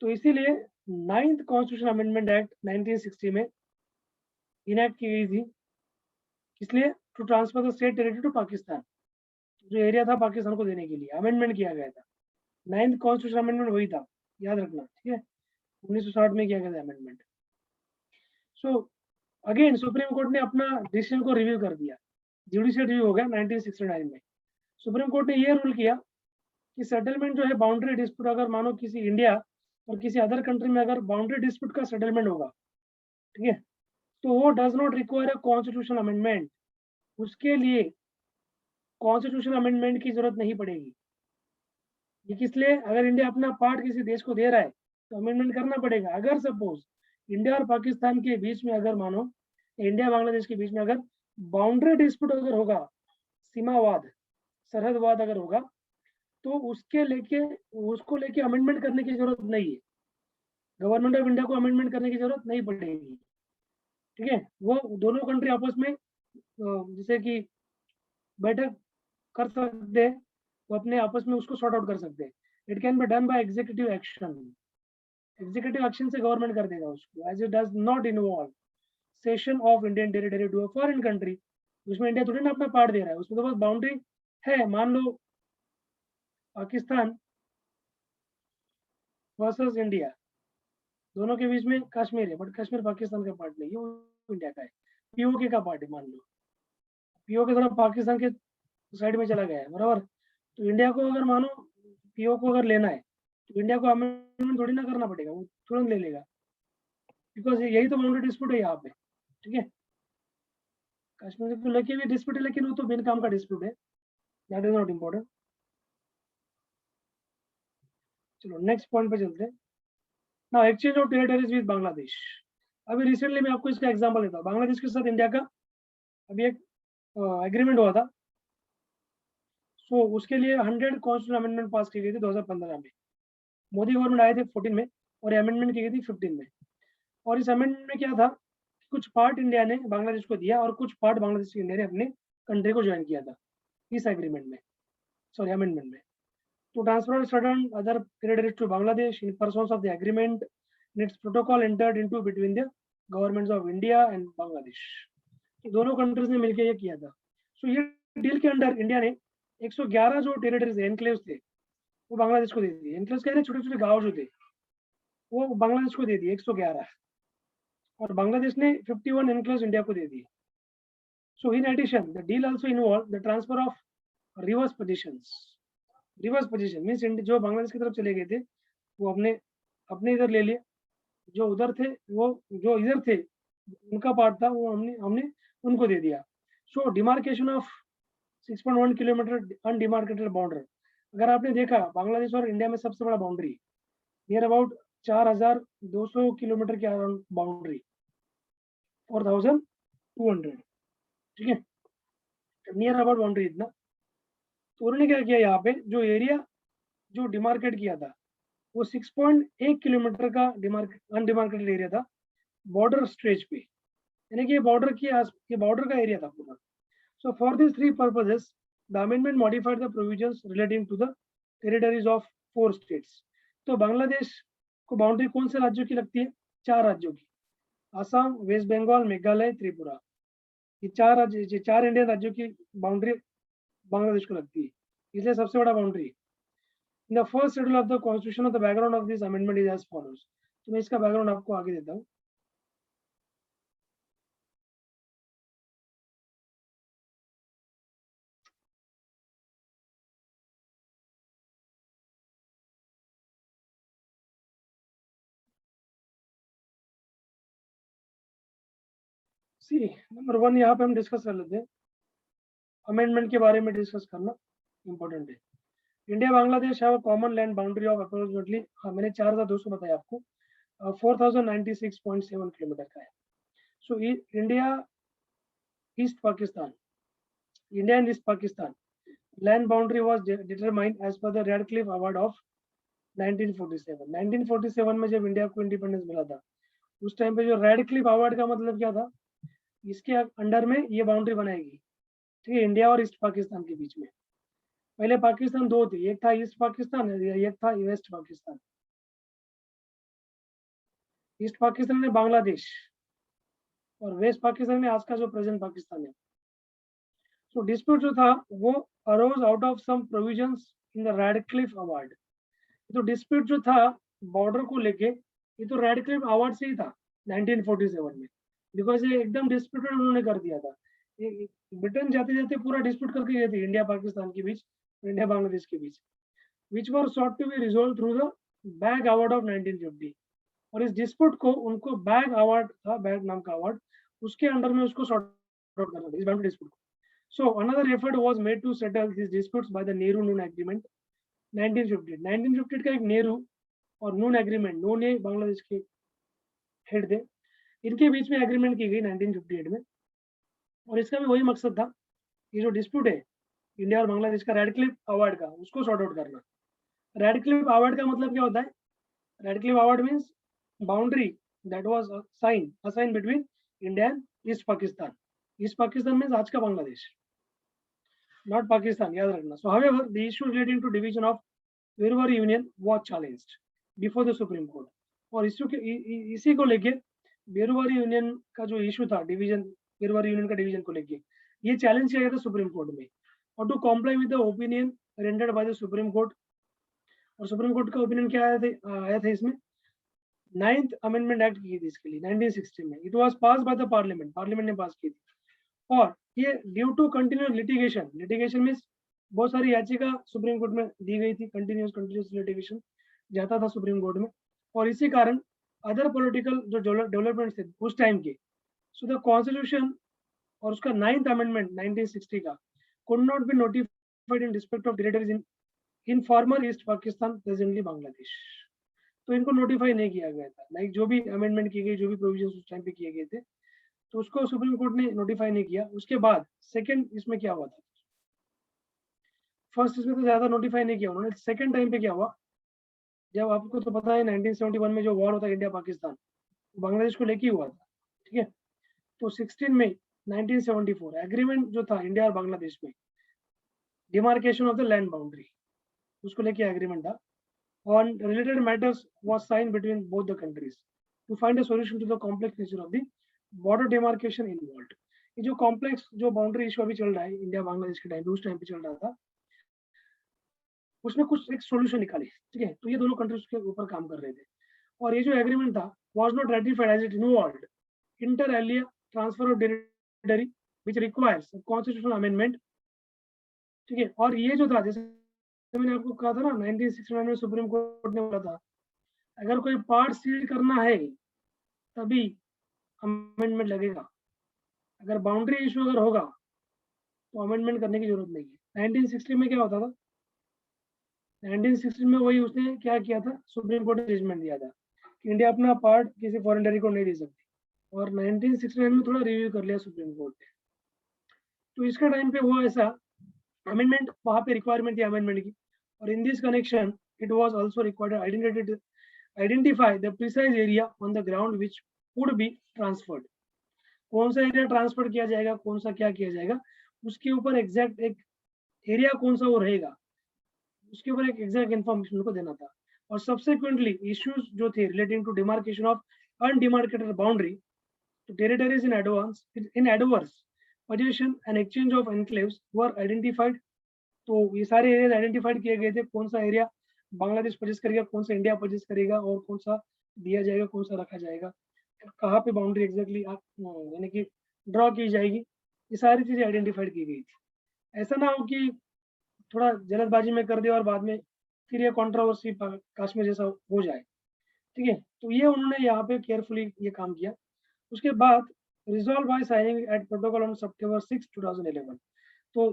तो इसीलिए 9th कॉन्स्टिट्यूशन अमेंडमेंट एक्ट 1960 में इनैक्ट की गई थी, इसलिए to transfer the state territory to Pakistan, जो एरिया था पाकिस्तान को देने के लिए अमेंडमेंट किया गया था। 9th कॉन्स्टिट्यूशन अमेंडमेंट वही था, याद रखना। ठीक है, 1960 में किया गया था amendment. So again supreme court ने अपना डिसीजन को रिव्यू कर दिया, जुडिशियल रिव्यू हो गया 1969 में। सुप्रीम कोर्ट ने ये रूल किया कि सेटलमेंट जो है बाउंड्री डिस्प्यूट, अगर मानो किसी इंडिया और किसी अदर कंट्री में अगर बाउंड्री डिस्प्यूट का सेटलमेंट होगा, ठीक है, तो वो does not require a constitution amendment, उसके लिए कॉन्स्टिट्यूशन अमेंडमेंट की जरूरत नहीं पड़ेगी। ये किस लिए? अगर इंडिया अपना पार्ट किसी देश को दे रहा है तो अमेंडमेंट करना पड़ेगा। अगर सपोज इंडिया और पाकिस्तान के बीच में अगर मानो इंडिया बांग्लादेश के बीच में अगर बाउंड्री डिस्प्यूट अगर होगा, सीमावाद, सरहदवाद अगर होगा, तो उसको लेके अमेंडमेंट करने की जरूरत नहीं है। गवर्नमेंट ऑफ इंडिया को अमेंडमेंट करने की जरूरत नहीं पड़ेगी। ठीक है, वो दोनों कंट्री आपस में जैसे कि बैठक कर सकते हैं, वो अपने आपस में उसको सॉर्ट आउट कर सकते हैं। It can be done by executive action. Executive action से गवर्नमेंट कर देगा उसको, as it does not involve cession of Indian territory to a foreign country. उसमें इंडिया थोड़ी ना अपना पार्ट दे रहा है, उसमें तो बस बाउंड्री है। मान लो पाकिस्तान वर्सेस इंडिया, दोनों के बीच में कश्मीर है, बट कश्मीर पाकिस्तान का पार्ट नहीं है, वो इंडिया का है, पीओके का पार्ट है। मान लो पीओके थोड़ा पाकिस्तान के साइड में चला गया है, बराबर। तो इंडिया को अगर मानो पीओ को अगर लेना है तो इंडिया को अमेंडमेंट थोड़ी ना करना पड़ेगा, वो तुरंत ले लेगा, बिकॉज यही तो बाउंड्री डिस्प्यूट है यहाँ पे। ठीक है, कश्मीर को लेके भी डिस्प्यूट है, लेकिन वो तो बिन काम का डिस्प्यूट है, दैट इज नॉट इम्पोर्टेंट। चलो नेक्स्ट पॉइंट पे चलते हैं। Now exchange of territories with Bangladesh. अभी रिसेंटली मैं आपको इसका एग्जांपल देता हूँ। बांग्लादेश के साथ इंडिया का अभी एक एग्रीमेंट हुआ था। सो उसके लिए 100 कॉन्स्टिट्यूशन अमेंडमेंट पास की गई थी 2015 में। मोदी गवर्नमेंट आए थे 14 में और अमेंडमेंट की गई थी 15 में। और इस अमेंडमेंट में क्या था, कुछ पार्ट इंडिया ने बांग्लादेश को दिया और कुछ पार्ट बांग्लादेश इंडिया ने अपने कंट्री को ज्वाइन किया था इस एग्रीमेंट में, सॉरी अमेंडमेंट में। To transfer certain other territories to Bangladesh in pursuance of the agreement, its protocol entered into between the governments of India and Bangladesh. तो दोनों कंट्रीज ने मिलकर ये किया था। सो ये डील के अंडर इंडिया ने 111 जो टेरिटरीज एनक्लेव्स थे वो बांग्लादेश को दे दिए। एनक्लेव्स कह रहे छोटे छोटे गांव जो थे वो बांग्लादेश को दे दिए 111, और बांग्लादेश ने 51 एनक्लेव्स इंडिया को दे दिए। So in addition the deal also involve the transfer of reverse positions. Reverse position means जो बांग्लादेश की तरफ चले गए थे वो अपने अपने इधर ले लिए, जो उधर थे वो जो इधर थे उनका पार्ट था वो हमने हमने उनको दे दिया। So demarcation of 6.1 kilometre undemarcated border. अगर आपने देखा बांग्लादेश और इंडिया में सबसे बड़ा बाउंड्री नियर अबाउट 4200 किलोमीटर के अराउंड बाउंड्री, 4200। ठीक है, नियर अबाउट बाउंड्री इतना। तो उन्होंने क्या किया यहाँ पे जो एरिया जो डिमार्केट किया था वो 6.1 किलोमीटर का अनडिमार्केटेड एरिया था बॉर्डर स्ट्रेच पे, यानी कि ये बॉर्डर का एरिया था पूरा. So for these three purposes, the amendment modified the provisions relating to the territories of 4 states. तो बांग्लादेश को बाउंड्री कौन से राज्यों की लगती है? 4 राज्यों की, असम, वेस्ट बंगाल, मेघालय, त्रिपुरा. ये 4 इंडियन राज्यों की बाउंड्री बांग्लादेश को लगती है, इसलिए सबसे बड़ा boundary. In the first schedule of the constitution of the background of this amendment is as follows. तो मैं इसका बैकग्राउंड आपको आगे देता हूँ. सी नंबर 1 यहाँ पे हम डिस्कस कर लेते हैं. अमेंडमेंट के बारे में डिस्कस करना इंपॉर्टेंट है. India Bangladesh have a common land boundary of approximately, मैंने 4200 बताया आपको, 4096.7 किलोमीटर का है. So India East Pakistan, India and east Pakistan land boundary was determined as per the Radcliffe award of 1947. 1947 में जब इंडिया को इंडिपेंडेंस मिला था, उस टाइम पे जो रेडक्लिफ अवार्ड का मतलब क्या था, इसके अंडर में ये बाउंड्री बनाएगी, ठीक है, इंडिया और ईस्ट पाकिस्तान के बीच में. पहले पाकिस्तान 2 थे, एक था ईस्ट पाकिस्तान, एक था वेस्ट पाकिस्तान. ईस्ट पाकिस्तान में बांग्लादेश और वेस्ट पाकिस्तान में आज का जो प्रेजेंट पाकिस्तान है. तो डिस्प्यूट जो था वो arose out of some provisions in the Radcliffe award. तो डिस्प्यूट जो था बॉर्डर को लेके, ये तो रेडक्लिफ अवार्ड से ही था 1947 में, बिकॉज ये एकदम डिस्प्यूटेड उन्होंने कर दिया था. ब्रिटेन जाते जाते पूरा डिस्प्यूट करके गए थे इंडिया पाकिस्तान के बीच, इंडिया बांग्लादेश के बीच, which were sought to be resolve through the Bagge award of 1950. और इस डिस्प्यूट को उनको बैग अवार्ड था, बैग नाम का अवार्ड, उसके अंडर में उसको सॉर्ट आउट करना था इस बाउंड्री डिस्प्यूट को. So another effort was made to settle this disputes by the Nehru Noon agreement 1950 का एक नेहरू और नून एग्रीमेंट, नून ये बांग्लादेश के हेड थे, इनके बीच में एग्रीमेंट की गई 1958 में. और इसका भी वही मकसद था, ये जो डिस्प्यूट है इंडिया और बांग्लादेश का रेडक्लिफ अवार्ड का, उसको सॉर्ट आउट करना. रेडक्लिफ अवार्ड का मतलब क्या होता है? Radcliffe award means boundary that was assign between India and east Pakistan. East Pakistan means आज का बांग्लादेश, नॉट पाकिस्तान, याद रखना. So however the issue relating to division of वेरवर union was challenged before the supreme court. और इसी को लेके बेरुवारी यूनियन का जो इशू था, डिवीजन, बेरुवारी यूनियन का डिवीजन को लेके, ये चैलेंज किया गया था सुप्रीम कोर्ट में. और to comply with the opinion rendered by the supreme court. और सुप्रीम कोर्ट का ओपिनियन क्या आया था इसमें? 9th अमेंडमेंट एक्ट की थी इसके लिए 1960 में. It was pass by the parliament ने पास की थी. और ये due to continuous litigation means बहुत सारी याचिका सुप्रीम कोर्ट में दी गई थी, कंटिन्यूअस लिटिगेशन जाता था सुप्रीम कोर्ट में. और इसी कारण अदर पॉलिटिकल जो डेवलपमेंट्स थे उस टाइम के, सो द कॉन्स्टिट्यूशन और उसका 9th अमेंडमेंट 1960 का could not be notified in respect of territories in former East Pakistan, presently Bangladesh. तो इनको नोटिफाई नहीं किया गया था. लाइक जो भी अमेंडमेंट की गई, जो भी प्रोविजंस उस टाइम पे किए गए थे, तो उसको सुप्रीम कोर्ट ने नोटिफाई नहीं किया. उसके बाद सेकंड इसमें क्या हुआ था? फर्स्ट इसमें तो ज्यादा नोटिफाई नहीं किया उन्होंने. सेकंड टाइम पे क्या हुआ, जब आपको तो पता है 1971 में जो वॉर होता है इंडिया पाकिस्तान, बांग्लादेश को लेके हुआ था, ठीक है. तो 16 मई 1974 एग्रीमेंट जो था इंडिया और बांग्लादेश में, demarcation of the land boundary, उसको लेके एग्रीमेंट था. On related matters was signed between both the countries to find a solution to the complex nature of the border demarcation involved. ये जो कॉम्प्लेक्स जो बाउंड्री इशू अभी चल रहा है इंडिया बांग्लादेश के टाइम पे, उस टाइम पे चल रहा था, उसमें कुछ एक सॉल्यूशन निकाले, ठीक है. तो ये दोनों कंट्रीज के ऊपर काम कर रहे थे. और ये जो एग्रीमेंट था was not ratified as it involved inter alia transfer of territory which requires a constitutional amendment, ठीक है. और ये जो था, जैसे मैंने आपको कहा था ना 1969 में सुप्रीम कोर्ट ने बोला था, अगर कोई पार्ट सील करना है तभी अमेंडमेंट लगेगा, अगर बाउंड्री इशू अगर होगा तो अमेंडमेंट करने की जरूरत नहीं है. 1960 में क्या होता था? 1960 में वही उसने क्या किया था, सुप्रीम कोर्ट ने जजमेंट दिया था कि इंडिया अपना पार्ट किसी फॉरेन टेरिटरी को नहीं दे सकती. और 1969 में थोड़ा रिव्यू कर लिया सुप्रीम कोर्ट ने. तो इसका टाइम पे हुआ ऐसा, अमेंडमेंट वहां पे रिक्वायरमेंट थी अमेंडमेंट की. और in this connection it was also required to identify the precise area on the ground which would be transferred. कौन सा एरिया ट्रांसफर किया जाएगा, कौन सा क्या किया जाएगा, उसके ऊपर एग्जैक्ट एक एरिया कौन सा वो रहेगा, उसके ऊपर एक एग्जैक्ट इन्फॉर्मेशन उनको देना था. और सब्सिक्वेंटली इश्यूज जो थे relating to demarcation of undemarcated boundary to territories in adverse possession and exchange of enclaves were identified. तो ये सारे एरिया आइडेंटिफाइड किए गए थे, कौन सा एरिया बांग्लादेश परचेज करेगा, कौन सा इंडिया परचेज करेगा और कौन सा दिया जाएगा, कौन सा रखा जाएगा, कहाँ पे बाउंड्री एग्जैक्टली यानी कि ड्रॉ की जाएगी, ये सारी चीजें आइडेंटिफाइड की गई थी. ऐसा ना हो कि थोड़ा जल्दबाजी में कर दे और बाद में फिर ये कंट्रोवर्सी कश्मीर जैसा हो जाए. ठीक है, तो ये उन्होंने यहाँ पे केयरफुली ये काम किया. उसके बाद resolve by signing at protocol on September 6, 2011. तो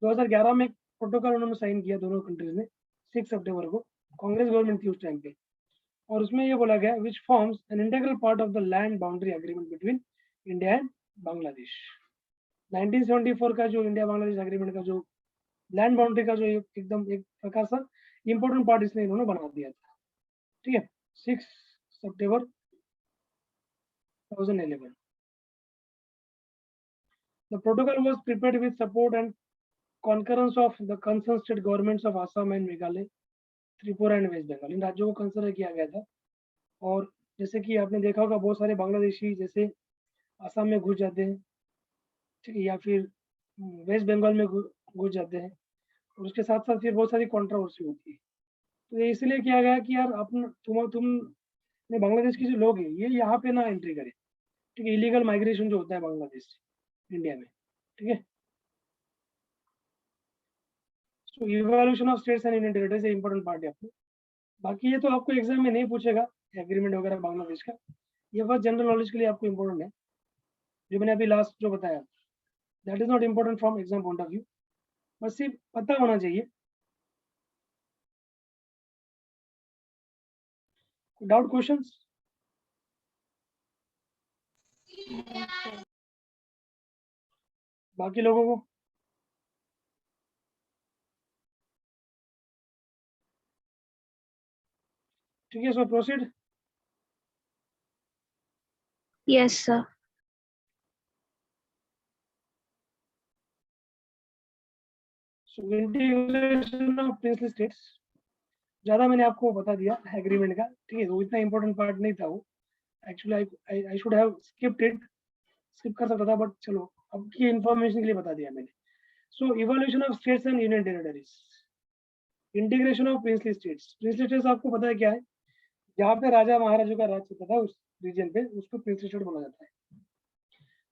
2011 में प्रोटोकॉल उन्होंने साइन किया दोनों कंट्रीज ने 6 सितंबर को. कांग्रेस गवर्नमेंट थी उस टाइम पे, और उसमें ये बोला गया which forms an integral part of the land boundary agreement between India and Bangladesh. 1974 का जो इंडिया बांग्लादेश एग्रीमेंट का जो लैंड बाउंड्री का जो एकदम एक प्रकार सा इंपॉर्टेंट पार्ट इसने इन्होंने बना दिया था. ठीक है, 6 सितंबर 2011. The protocol was prepared with support and concurrence of the concerned state governments of Assam and Meghalaya, Tripura and West Bengal. इन राज्यों को कंसिडर किया गया था. और जैसे कि आपने देखा होगा बहुत सारे बांग्लादेशी जैसे असम में घुस जाते हैं, ठीक है, या फिर वेस्ट बंगाल में घुस जाते हैं, और उसके साथ साथ फिर बहुत सारी कंट्रोवर्सी होती है. तो ये इसलिए किया गया कि यार तुम बांग्लादेश के जो लोग हैं ये यहाँ पे ना एंट्री करें. ठीक है, इलीगल माइग्रेशन जो होता है बांग्लादेश से इंडिया में. ठीक है, so evolution of states and union territories important part है आपको. बाकी ये तो आपको एग्जाम में नहीं पूछेगा एग्रीमेंट वगैरह बांग्लादेश का, ये बस जनरल नॉलेज के लिए आपको इम्पोर्टेंट है. जो मैंने अभी लास्ट जो बताया that is not important from exam point of view, बस सिर्फ पता होना चाहिए. Doubt questions? बाकी लोगों को? ठीक है, so proceed. Yes, sir. So integration of princely states ज्यादा मैंने आपको बता दिया एग्रीमेंट का. ठीक है, वो इतना इंपॉर्टेंट पार्ट नहीं था वो. Actually I should have skipped it, skip कर सकता था, बट चलो अब की इंफॉर्मेशन के लिए बता दिया मैंने. So evolution of states and union territories, integration of princely states. Princely states आपको पता है क्या है? जहाँ पे राजा महाराजों का राज चलता था उस रीजन पे उसको प्रिंसली स्टेट बोला जाता है.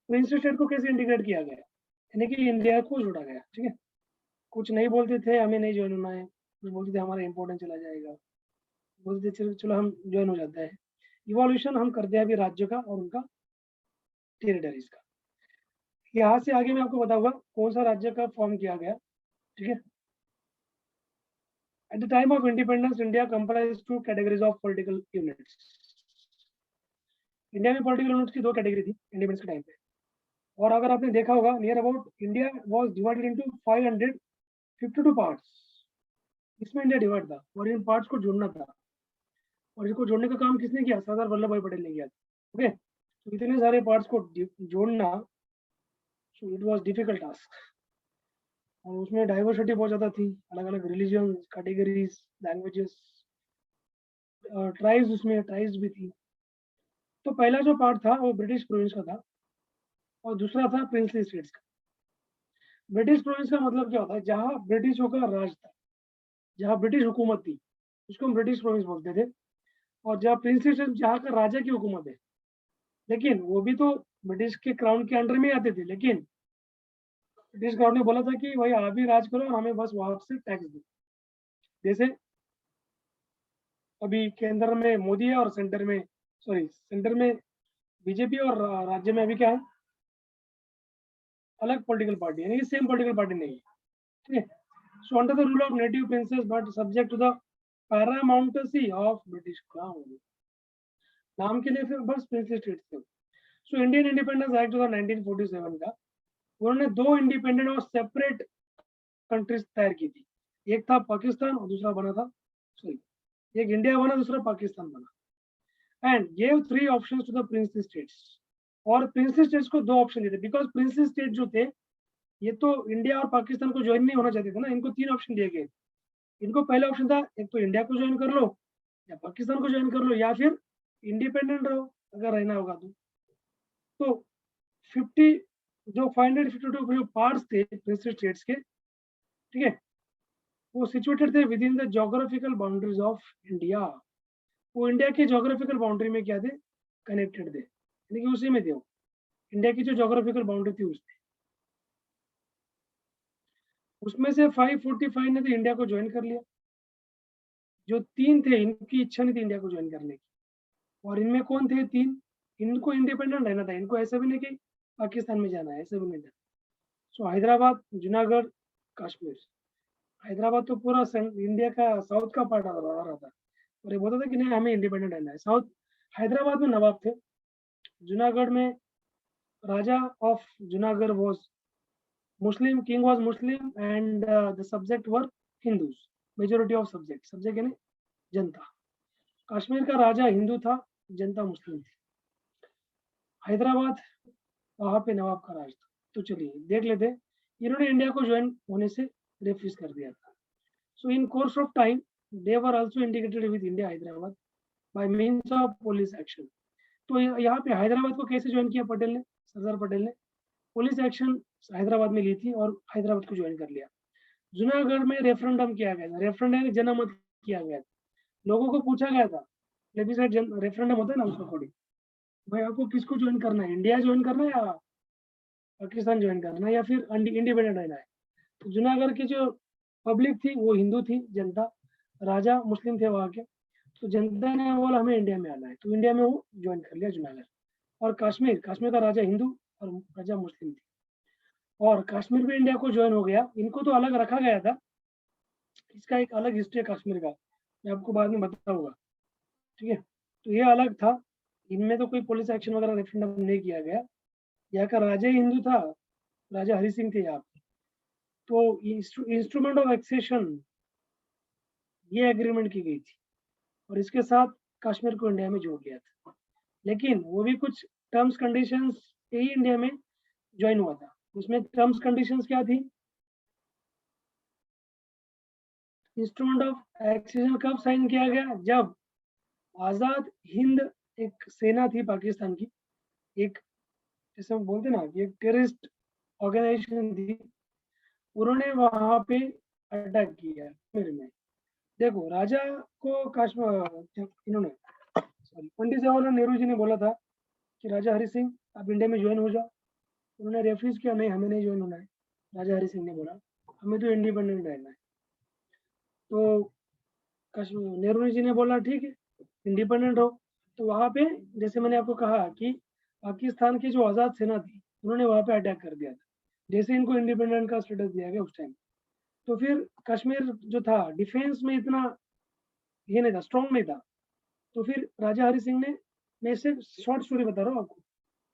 प्रिंसली स्टेट को कैसे इंटीग्रेट किया गया, यानी कि इंडिया को जोड़ा गया. ठीक है, कुछ नहीं बोलते थे हमें नहीं ज्वाइन होना है, कुछ बोलते थे हमारा इम्पोर्टेंस चला जाएगा, बोलते थे चलो चलो हम ज्वाइन हो जाता है. इवोल्यूशन हम करते हैं अभी राज्य का और उनका टेरिटरीज का. यहाँ से आगे मैं आपको बताऊंगा कौन सा राज्य का फॉर्म किया गया. ठीक है, at the time of independence India comprise 2 categories of political units. India में पॉलिटिकल यूनिट्स की 2 कैटेगरी थी इंडिपेंडेंस के टाइम पे. और अगर आपने देखा होगा near about India was divided into 552 parts. इसमें इंडिया डिवाइड था और इन पार्ट्स को जोड़ना था, और इसको जोड़ने का काम किसने किया? सरदार वल्लभ भाई पटेल ने किया. ओके, तो इतने सारे पार्ट्स को जोड़ना, सो इट वाज डिफिकल्ट टास्क. और उसमें डाइवर्सिटी बहुत ज़्यादा थी, अलग अलग रिलीजन, कैटेगरीज, लैंग्वेजेस, ट्राइब्स, उसमें ट्राइब्स भी थी. तो पहला जो पार्ट था वो ब्रिटिश प्रोविंस का था और दूसरा था प्रिंसली स्टेट्स का. ब्रिटिश प्रोविंस का मतलब क्या होता है? जहाँ ब्रिटिशों का राज था, जहाँ ब्रिटिश हुकूमत थी उसको हम ब्रिटिश प्रोविंस बोलते थे. और जहाँ प्रिंसली स्टेट जहाँ का राजा की हुकूमत है, लेकिन वो भी तो ब्रिटिश के क्राउन के अंडर में आते थे, लेकिन ब्रिटिश क्राउन ने बोला था कि भाई आप भी राज करो और हमें बस वहां से टैक्स दो. जैसे अभी केंद्र में मोदी है और सेंटर में बीजेपी और राज्य में अभी क्या है? अलग पॉलिटिकल पार्टी, यानी कि सेम पॉलिटिकल पार्टी नहीं है. ठीक है, so under the rule of native princes but subject to the paramountcy of British crown. नाम के लिए फिर बस प्रिंसली स्टेट्स थे. सो इंडियन इंडिपेंडेंस एक्ट 1947 का उन्होंने 2 इंडिपेंडेंट और सेपरेट कंट्रीज तैयार की थी. एक था पाकिस्तान और दूसरा बना था सॉरी, एक इंडिया बना, दूसरा पाकिस्तान बना, and gave 3 options to the princely states. और प्रिंसली स्टेट्स को 2 ऑप्शन दिए थे, बिकॉज प्रिंसली स्टेट जो थे ये तो इंडिया और पाकिस्तान को ज्वाइन नहीं होना चाहते थे ना, इनको 3 ऑप्शन दिए गए। इनको पहला ऑप्शन था, एक तो इंडिया को ज्वाइन कर लो, या पाकिस्तान को ज्वाइन कर लो, या फिर इंडिपेंडेंट रहो अगर रहना होगा तो 50 जो 552 जो पार्ट्स थे प्रिंसली स्टेट्स के, ठीक है, वो सिचुएटेड थे with in the geographical boundaries of India. वो इंडिया के ज्योग्राफिकल बाउंड्री में क्या थे, कनेक्टेड थे, यानी कि उसी में थे वो, इंडिया की जो ज्योग्राफिकल बाउंड्री थी उसमें। उसमें से 545 ने तो इंडिया को ज्वाइन कर लिया, जो 3 थे इनकी इच्छा नहीं थी इंडिया को ज्वाइन करने की। और इनमें कौन थे 3, इनको इंडिपेंडेंट रहना था, इनको ऐसा भी नहीं कि पाकिस्तान में जाना है, ऐसा भी नहीं था। सो हैदराबाद, जूनागढ़, कश्मीर। हैदराबाद तो पूरा इंडिया का साउथ का पार्ट आ रहा था, और ये बोलता था कि नहीं हमें इंडिपेंडेंट रहना है। साउथ हैदराबाद में नवाब थे, जूनागढ़ में raja of Junagadh was Muslim, king was Muslim, and the subject were Hindus, majority of subject यानी जनता। कश्मीर का राजा हिंदू था, जनता मुस्लिम थी। हैदराबाद, वहां पे नवाब का राज था। तो चलिए देख लेते, इन्होंने इंडिया को ज्वाइन होने से रिफ्यूज कर दिया था। So in course of time they were also indicated with India Hyderabad by means of police action. तो यहाँ पे हैदराबाद को कैसे ज्वाइन किया पटेल ने, सरदार पटेल ने पुलिस एक्शन हैदराबाद में ली थी और हैदराबाद को ज्वाइन कर लिया। जूनागढ़ में रेफरेंडम किया गया था, रेफरेंडम जनमत किया गया था, लोगों को पूछा गया था, प्लेबिसाइट रेफरेंडम होता है ना, उसको अकॉर्डिंग भाई आपको किसको ज्वाइन करना है, इंडिया ज्वाइन करना है या पाकिस्तान ज्वाइन करना है या फिर इंडिपेंडेंट रहना है। तो जूनागढ़ की जो पब्लिक थी वो हिंदू थी, जनता, राजा मुस्लिम थे वहाँ के। तो जनता ने बोला हमें इंडिया में आना है, तो इंडिया में वो ज्वाइन कर लिया जूनागढ़। और कश्मीर, कश्मीर का राजा हिंदू और राजा मुस्लिम थी, और कश्मीर भी इंडिया को ज्वाइन हो गया। इनको तो अलग रखा गया था, इसका एक अलग हिस्ट्री है कश्मीर का, मैं आपको बाद में बताऊंगा, ठीक है। तो ये अलग था, इनमें तो कोई पुलिस एक्शन वगैरह रेफरेंडम नहीं किया गया। यहाँ का राजा ही हिंदू था, राजा हरि सिंह थे यहाँ पे। तो इंस्ट्रूमेंट ऑफ एक्सेशन ये एग्रीमेंट की गई थी, और इसके साथ कश्मीर को इंडिया में जोड़ लिया था। लेकिन वो भी कुछ टर्म्स कंडीशंस पे ही इंडिया में ज्वाइन हुआ था। उसमें टर्म्स कंडीशंस क्या थी, इंस्ट्रूमेंट ऑफ एक्सेशन कब साइन किया गया, जब आजाद हिंद एक सेना थी पाकिस्तान की, एक जैसे हम बोलते ना कि एक टेररिस्ट ऑर्गेनाइजेशन थी, उन्होंने वहां पे अटैक किया कश्मीर में। देखो राजा को कश्मीर इन्होंने सॉरी पंडित जवाहरलाल नेहरू जी ने बोला था कि राजा हरि सिंह आप इंडिया में ज्वाइन हो जाओ, उन्होंने रेफ्यूज किया, नहीं हमें नहीं ज्वाइन होना है। राजा हरि सिंह ने बोला हमें तो इंडिपेंडेंट रहना है। तो नेहरू जी ने बोला ठीक है इंडिपेंडेंट हो। तो वहां पे जैसे मैंने आपको कहा कि पाकिस्तान की जो आजाद सेना थी उन्होंने वहां पे अटैक कर दिया था, जैसे इनको इंडिपेंडेंट का स्टेटस दिया गया उस टाइम। तो फिर कश्मीर जो था डिफेंस में इतना ये नहीं था, स्ट्रॉन्ग नहीं था। तो फिर राजा हरि सिंह ने, मैं सिर्फ शॉर्ट स्टोरी बता रहा हूँ आपको,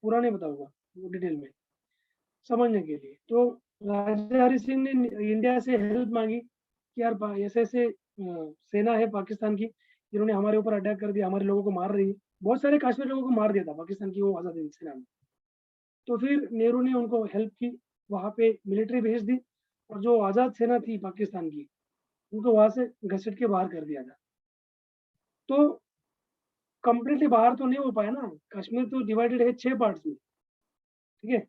पूरा नहीं बताऊंगा डिटेल में समझने के लिए। तो राजा हरि सिंह ने इंडिया से हेल्प मांगी कि यार ऐसे ऐसे सेना है पाकिस्तान की, जिन्होंने हमारे ऊपर अटैक कर दिया, हमारे लोगों को मार रही है, बहुत सारे कश्मीर लोगों को मार दिया था पाकिस्तान की वो आजादी सेना ने। तो फिर नेहरू ने उनको हेल्प की, वहां पे मिलिट्री भेज दी, और जो आजाद सेना थी पाकिस्तान की उनको वहां से घसीट के बाहर कर दिया था। तो कंप्लीटली बाहर तो नहीं हो पाया ना, कश्मीर तो डिवाइडेड है 6 पार्ट्स में, ठीक है,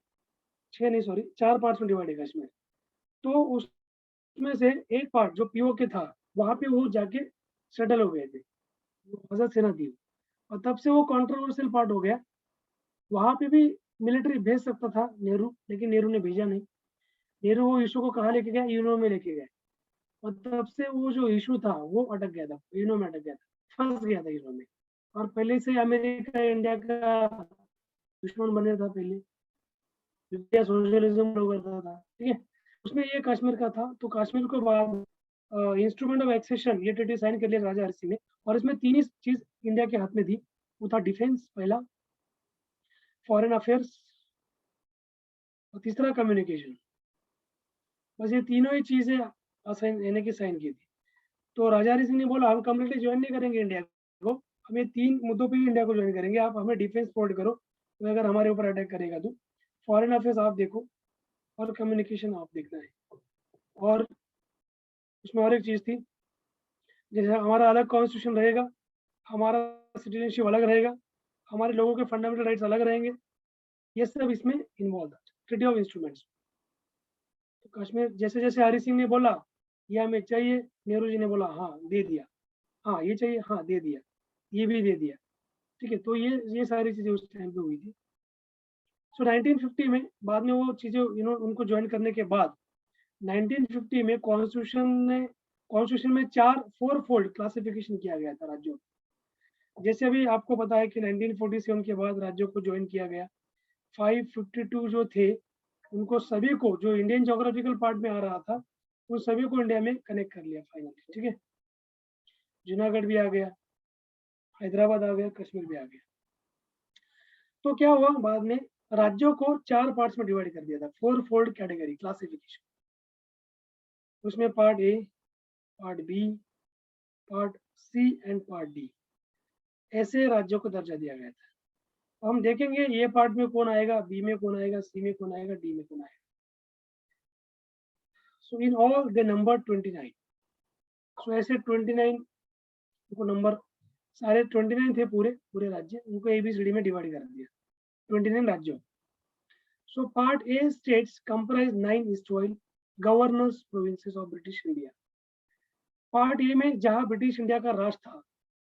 6 नहीं सॉरी 4 पार्ट्स में डिवाइड है कश्मीर। तो उसमें से एक पार्ट जो पीओके था वहां पे वो जाके सेटल हो गए थे, आजाद सेना थी, और तब से वो कंट्रोवर्शियल पार्ट हो गया। वहां पे भी मिलिट्री भेज सकता था नेहरू, लेकिन नेहरू ने भेजा नहीं। नेहरू वो इशू को कहाँ लेके गया, यूनो में लेके गए, और तब से वो जो इशू था वो अटक गया था, यूनो में अटक गया था, फंस गया था यूनो में। और पहले से अमेरिका इंडिया का दुश्मन बने था, पहले इंडिया सोशलिज्म करता था, ठीक है। उसमें ये कश्मीर का था, तो कश्मीर को बाद इंस्ट्रूमेंट ऑफ एक्सेशन ये ट्रीटी साइन कर लिया राजा हरि सिंह ने। और इसमें 3 ही चीज इंडिया के हाथ में थी, वो था डिफेंस पहला, फॉरेन अफेयर्स और तीसरा कम्युनिकेशन। बस ये तीनों ही चीजें यानी कि साइन की थी। तो राजा हरि सिंह ने बोला हम कम्प्लीटली ज्वाइन नहीं करेंगे इंडिया को, हम ये 3 मुद्दों पे ही इंडिया को ज्वाइन करेंगे, आप हमें डिफेंस सपोर्ट करो, तो अगर हमारे ऊपर अटैक करेगा तो फॉरेन अफेयर्स आप देखो और कम्युनिकेशन आप देखना है। और उसमें और एक चीज़ थी, जैसे हमारा अलग कॉन्स्टिट्यूशन रहेगा, हमारा सिटीजनशिप अलग रहेगा, हमारे लोगों के फंडामेंटल राइट्स अलग रहेंगे, ये सब इसमें इन्वॉल्व है ट्रीटी ऑफ इंस्ट्रूमेंट्स। तो कश्मीर जैसे जैसे हरि सिंह ने बोला ये हमें चाहिए, नेहरू जी ने बोला हाँ दे दिया, हाँ ये चाहिए, हाँ दे दिया, ये भी दे दिया, ठीक है। तो ये सारी चीजें उस टाइम पे हुई थी। सो 1950 में बाद में वो चीजें उनको ज्वाइन करने के बाद 1950 में कॉन्स्टिट्यूशन में 4 फोल्ड क्लासिफिकेशन किया गया था राज्यों। जैसे अभी आपको पता है कि 1947 के बाद राज्यों को ज्वाइन किया गया, 552 जो थे उनको सभी को, जो इंडियन जोग्राफिकल पार्ट में आ रहा था उन सभी को इंडिया में कनेक्ट कर लिया फाइनली, ठीक है। जूनागढ़ भी आ गया, हैदराबाद आ गया, कश्मीर भी आ गया। तो क्या हुआ बाद में, राज्यों को 4 पार्ट्स में डिवाइड कर दिया था, 4 फोल्ड कैटेगरी क्लासिफिकेशन। उसमें part A, part B, part C and part D, ऐसे राज्यों को दर्जा दिया गया था। तो हम देखेंगे ए पार्ट में कौन आएगा, बी में कौन आएगा, सी में कौन आएगा, डी में कौन आएगा। सो इन ऑल दे नंबर 29। सो ऐसे 29 को नंबर, सारे 29 थे पूरे पूरे राज्य, उनको ABCD में डिवाइड कर दिया 29 राज्यों। So part A states comprise 9 erstwhile governors provinces of British India. Part A में जहां ब्रिटिश इंडिया का राज था,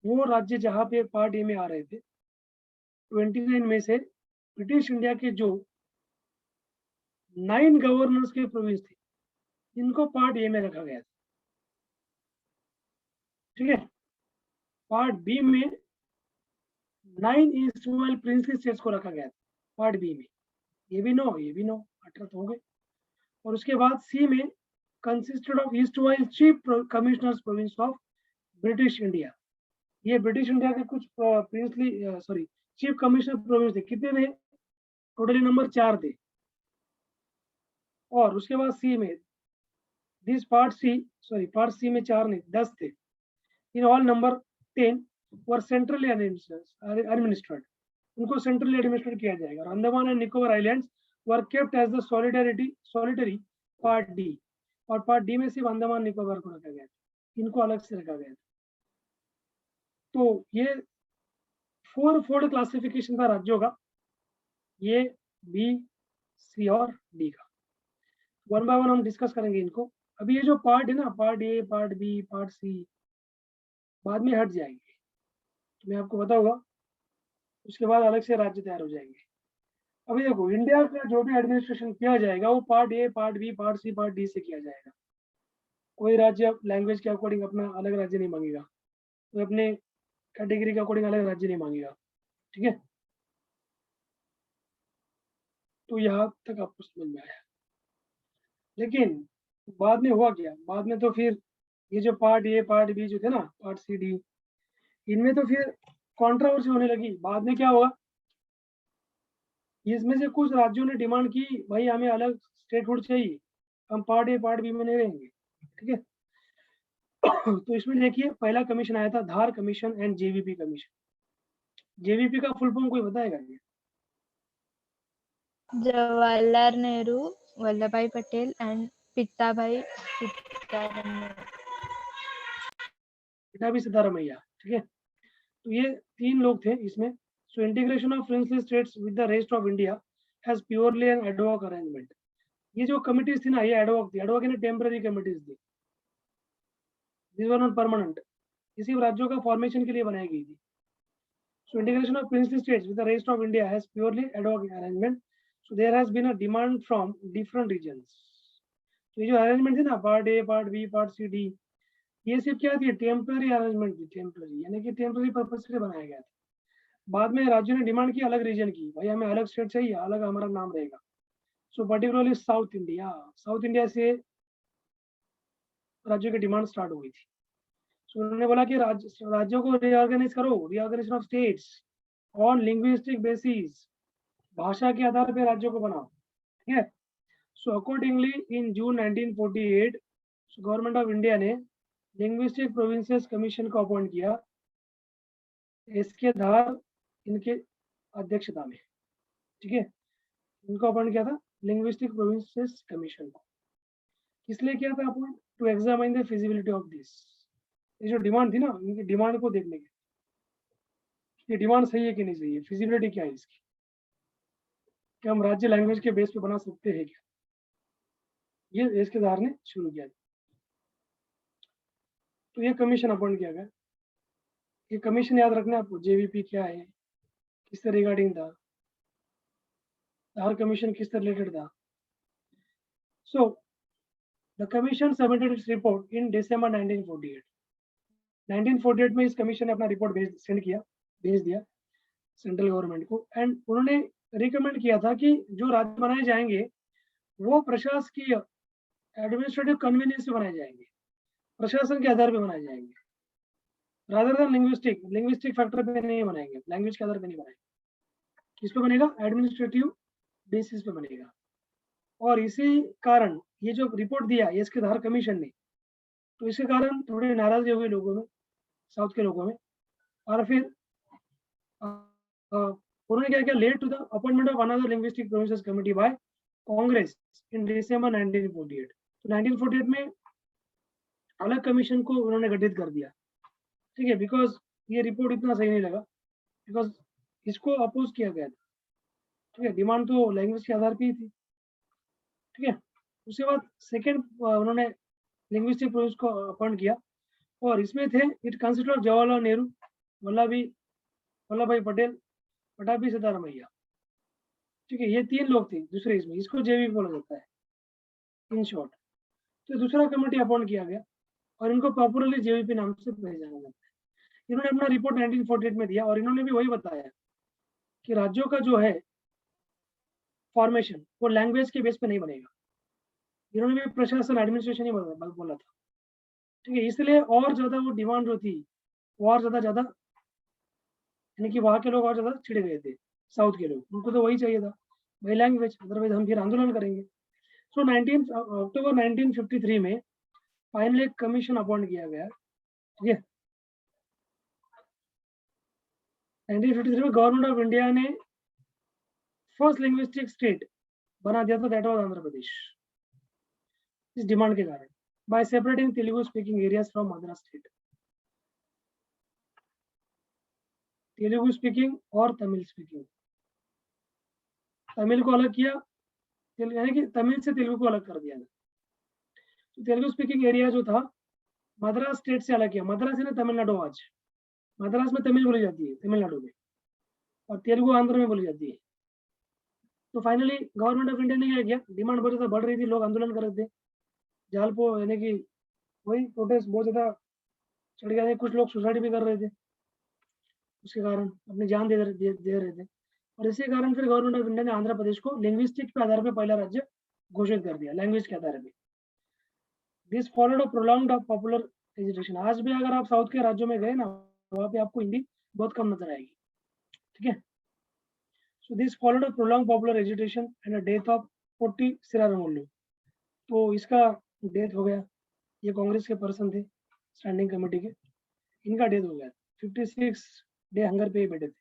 वो राज्य जहां पे पार्ट ए में आ रहे थे, 29 में से ब्रिटिश इंडिया के जो 9 गवर्नर्स के प्रोविंस थे, इनको पार्ट ए में रखा गया था, ठीक है। पार्ट बी में 9 ईस्टवाइल प्रिंसली स्टेट्स को रखा गया था पार्ट बी में, ये भी 9 18 तो हो गए। और उसके बाद सी में consisted of erstwhile chief commissioners province of British India. ये ब्रिटिश इंडिया के कुछ princely sorry chief commissioner province थे, कितने थे टोटली, नंबर 4 थे। और उसके बाद सी में दिस पार्ट सी में 4 नहीं 10 थे। In all number 10 were centrally administered, उनको सेंट्रली एडमिनिस्ट्रेट किया जाएगा। Andaman and Nicobar islands were kept as the solitary part D, और पार्ट डी में सिर्फ अंडमान निकोबार को रखा गया था, इनको अलग से रखा गया था। तो ये 4 फोल्ड क्लासिफिकेशन था राज्यों का, ए बी सी और डी का। वन बाय वन हम डिस्कस करेंगे इनको। अभी ये जो पार्ट है ना, part A, part B, part C, बाद में हट जाएंगे, तो मैं आपको बताऊंगा, उसके बाद अलग से राज्य तैयार हो जाएंगे। अभी देखो, इंडिया का जो भी एडमिनिस्ट्रेशन किया जाएगा वो part A, part B, part C, part D से किया जाएगा। कोई राज्य लैंग्वेज के अकॉर्डिंग अपना अलग राज्य नहीं मांगेगा, तो अपने कैटेगरी के अकॉर्डिंग अलग राज्य नहीं मांगेगा, ठीक है। तो यहाँ तक आपको समझ में आया। लेकिन बाद में हुआ क्या, बाद में तो फिर ये जो पार्ट ए, पार्ट बी जो थे ना, पार्ट सी, डी, इनमें तो फिर कॉन्ट्रोवर्सी होने लगी। बाद में क्या हुआ, इसमें से कुछ राज्यों ने डिमांड की भाई हमें अलग स्टेटहुड चाहिए, हम पार्ट ए, पार्ट बी में नहीं रहेंगे, ठीक है। तो इसमें देखिए पहला कमीशन आया था Dhar commission and JVP commission. JVP का फुल फॉर्म कोई बताएगा क्या? जवाहरलाल नेहरू, वल्लभ भाई पटेल एंड पिताभाई सीतारामैया। पिताजी सीतारामैया, ठीक है। तो ये 3 लोग थे इसमें। So integration of princely states with the rest of India has purely an ad hoc arrangement. ये जो कमिटीज थी ना, ये एडवॉक थी, एडवॉक यानी टेम्पररी कमिटीज थी, दिस वर नॉट परमानेंट, इसी राज्यों का फॉर्मेशन के लिए बनाई गई थी। So integration of princely states with the rest of India has purely ad hoc arrangement. So there has been a demand from different regions. तो ये जो अरेंजमेंट थी ना, part A, part B, part C, D, ये सिर्फ क्या थी, temporary arrangement थी, टेम्पररी यानी कि टेम्पररी पर्पज के लिए बनाया गया था। बाद में राज्यों ने डिमांड की अलग रीजन की, भाई हमें अलग स्टेट चाहिए, अलग हमारा नाम रहेगा। सो पर्टिकुलरली साउथ इंडिया से राज्यों की डिमांड स्टार्ट हुई थी। सो उन्होंने बोला कि राज्यों को रीऑर्गेनाइज करो, reorganisation of states on linguistic basis, भाषा के आधार पर राज्यों को बनाओ, ठीक है। So accordingly in June 1948 government of India ने लिंग्विस्टिक प्रोविंसेस कमीशन को अपॉइंट किया एसके धार इनके अध्यक्षता में, ठीक है। इनको अपॉइंट किया था लिंग्विस्टिक प्रोविंसेस कमीशन को, इसलिए किया था upon two examine the feasibility of this. ये जो डिमांड थी ना, इनकी डिमांड को देखने के, ये डिमांड सही है कि नहीं सही है, फिजिबिलिटी क्या है इसकी, कि हम राज्य लैंग्वेज के बेस पे बना सकते हैं क्या, ये एसके धार ने शुरू किया। तो ये कमीशन अपॉइंट किया गया। ये कमीशन याद रखना आपको, जेवीपी क्या है, किससे रिगार्डिंग था, धार कमीशन किससे रिलेटेड था। So the commission submitted its report in December 1948। 1948 में इस कमीशन ने अपना रिपोर्ट भेज दिया सेंट्रल गवर्नमेंट को, एंड उन्होंने रिकमेंड किया था कि जो राज्य बनाए जाएंगे वो प्रशासकीय एडमिनिस्ट्रेटिव कन्वीनियंस से बनाए जाएंगे, प्रशासन के आधार पर बनाए जाएंगे, रादर देन लिंग्विस्टिक फैक्टर पे नहीं बनाएंगे, लैंग्वेज के आधार पे नहीं बनाएंगे। किस पे बनेगा, एडमिनिस्ट्रेटिव बेसिस पे बनेगा। और इसी कारण ये जो रिपोर्ट दिया इसके धार कमीशन ने, तो इसके कारण थोड़ी नाराजगी हो गई लोगों में, साउथ के लोगों में। और फिर उन्होंने क्या किया, led to the appointment of another linguistic provinces committee by Congress in December 1948। तो 1948 में अलग कमीशन को उन्होंने गठित कर दिया, ठीक है, बिकॉज ये रिपोर्ट इतना सही नहीं लगा, बिकॉज इसको अपोज किया गया था, ठीक है, डिमांड तो लैंग्वेज के आधार पे ही थी, ठीक है। उसके बाद सेकेंड उन्होंने लिंग्विस्टिक प्रोविंस को अपॉइंट किया, और इसमें थे it consist of Jawaharlal Nehru, Vallabh भाई पटेल, पटाभी सीतारामैया, ठीक है, ये तीन लोग थे दूसरे इसमें, इसको जेवी बोला जाता है इन शॉर्ट। तो दूसरा कमेटी अपॉइंट किया गया और इनको पॉपुलरली जेवीपी नाम से पहचाना जाता है। इन्होंने अपना रिपोर्ट 1948 में दिया और इन्होंने भी वही बताया कि राज्यों का जो है फॉर्मेशन वो लैंग्वेज के बेस पे नहीं बनेगा। इन्होंने भी प्रशासन एडमिनिस्ट्रेशन ही बोला था, ठीक है। इसलिए और ज्यादा वो डिमांड जो थी वो और ज्यादा यानी कि वहाँ के लोग और ज्यादा छिड़ गए थे, साउथ के लोग, उनको तो वही चाहिए था, वही लैंग्वेज, अदरवाइज हम फिर आंदोलन करेंगे। सो अक्टूबर 1953 में फाइनली एक कमीशन अपॉइंट किया गया, ठीक है। 1953 में गवर्नमेंट ऑफ इंडिया ने फर्स्ट लिंग्विस्टिक स्टेट बना दिया था, दैट वाज आंध्र प्रदेश, इस डिमांड के कारण, bye separating Telugu speaking areas from Madras state. Telugu speaking और तमिल स्पीकिंग, तमिल को अलग किया, यानी कि तमिल से तेलुगु को अलग कर दिया। तो तेलुगु स्पीकिंग एरिया जो था मद्रास स्टेट से अलग किया। मद्रास है ना तमिलनाडु, आज मद्रास में तमिल बोली जाती है तमिलनाडु में, और तेलुगु आंध्र में बोली जाती है। तो फाइनली गवर्नमेंट ऑफ इंडिया ने क्या किया, डिमांड बहुत ज्यादा बढ़ रही थी, लोग आंदोलन कर रहे थे, जालपो यानी कि वही प्रोटेस्ट बहुत ज्यादा चढ़ गया था, कुछ लोग सुसाइड भी कर रहे थे उसके कारण, अपनी जान दे रहे थे। और इसी कारण फिर गवर्नमेंट ऑफ इंडिया ने आंध्र प्रदेश को लिंग्विस्टिक के आधार पर पहला राज्य घोषित कर दिया, लैंग्वेज के आधार पर। This followed a prolonged popular education. आज भी अगर आप साउथ के राज्यों में गए ना, वहाँ पे आपको हिंदी बहुत कम नजर आएगी, ठीक है। So this followed a prolonged popular agitation and a death of Potti Siraramoolu। तो इसका डेथ हो गया, ये कांग्रेस के पर्सन थे स्टैंडिंग कमेटी के, इनका डेथ हो गया। 56 डे हंगर पे बैठे थे,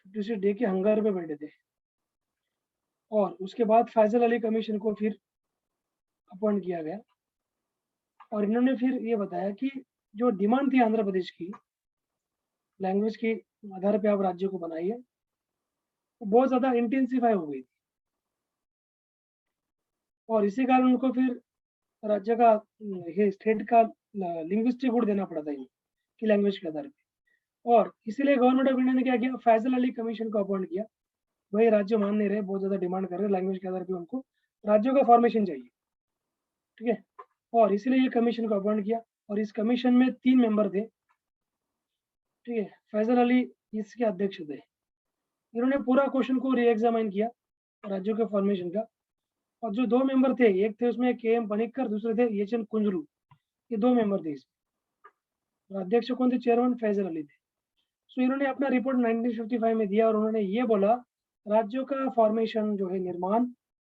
56 डे के हंगर पे बैठे थे। और उसके बाद फैजल अली कमीशन को फिर अपॉइंट किया गया, और इन्होंने फिर ये बताया कि जो डिमांड थी आंध्र प्रदेश की लैंग्वेज के आधार पे आप राज्य को बनाइए, बहुत ज्यादा इंटेंसिफाई हो गई थी, और इसी कारण उनको फिर राज्य का स्टेट का लिंग्विस्टिक कोड देना पड़ा था कि लैंग्वेज के आधार पे। और इसीलिए गवर्नमेंट ऑफ इंडिया ने क्या किया, फैजल अली कमीशन को अपॉइंट किया। वही राज्य मान नहीं रहे, बहुत ज्यादा डिमांड कर रहे लैंग्वेज के आधार पे, उनको राज्यों का फॉर्मेशन चाहिए, ठीक है। और इसीलिए ये कमीशन को अपॉइंट किया, और इस कमीशन में 3 मेंबर थे, ठीक है। फैजल अली इसके अध्यक्ष थे। इन्होंने पूरा क्वेश्चन को री एग्जामिन किया राज्यों के फॉर्मेशन का, और जो 2 मेंबर थे, एक थे उसमें के.एम. पनिक्कर, दूसरे थे एच.एन. कुंजरू, ये 2 मेंबर थे इसमें। अध्यक्ष कौन थे, चेयरमैन फैजल अली थे। सो इन्होंने अपना रिपोर्ट 1955 में दिया, और उन्होंने ये बोला राज्यों का फॉर्मेशन जो है, निर्माण,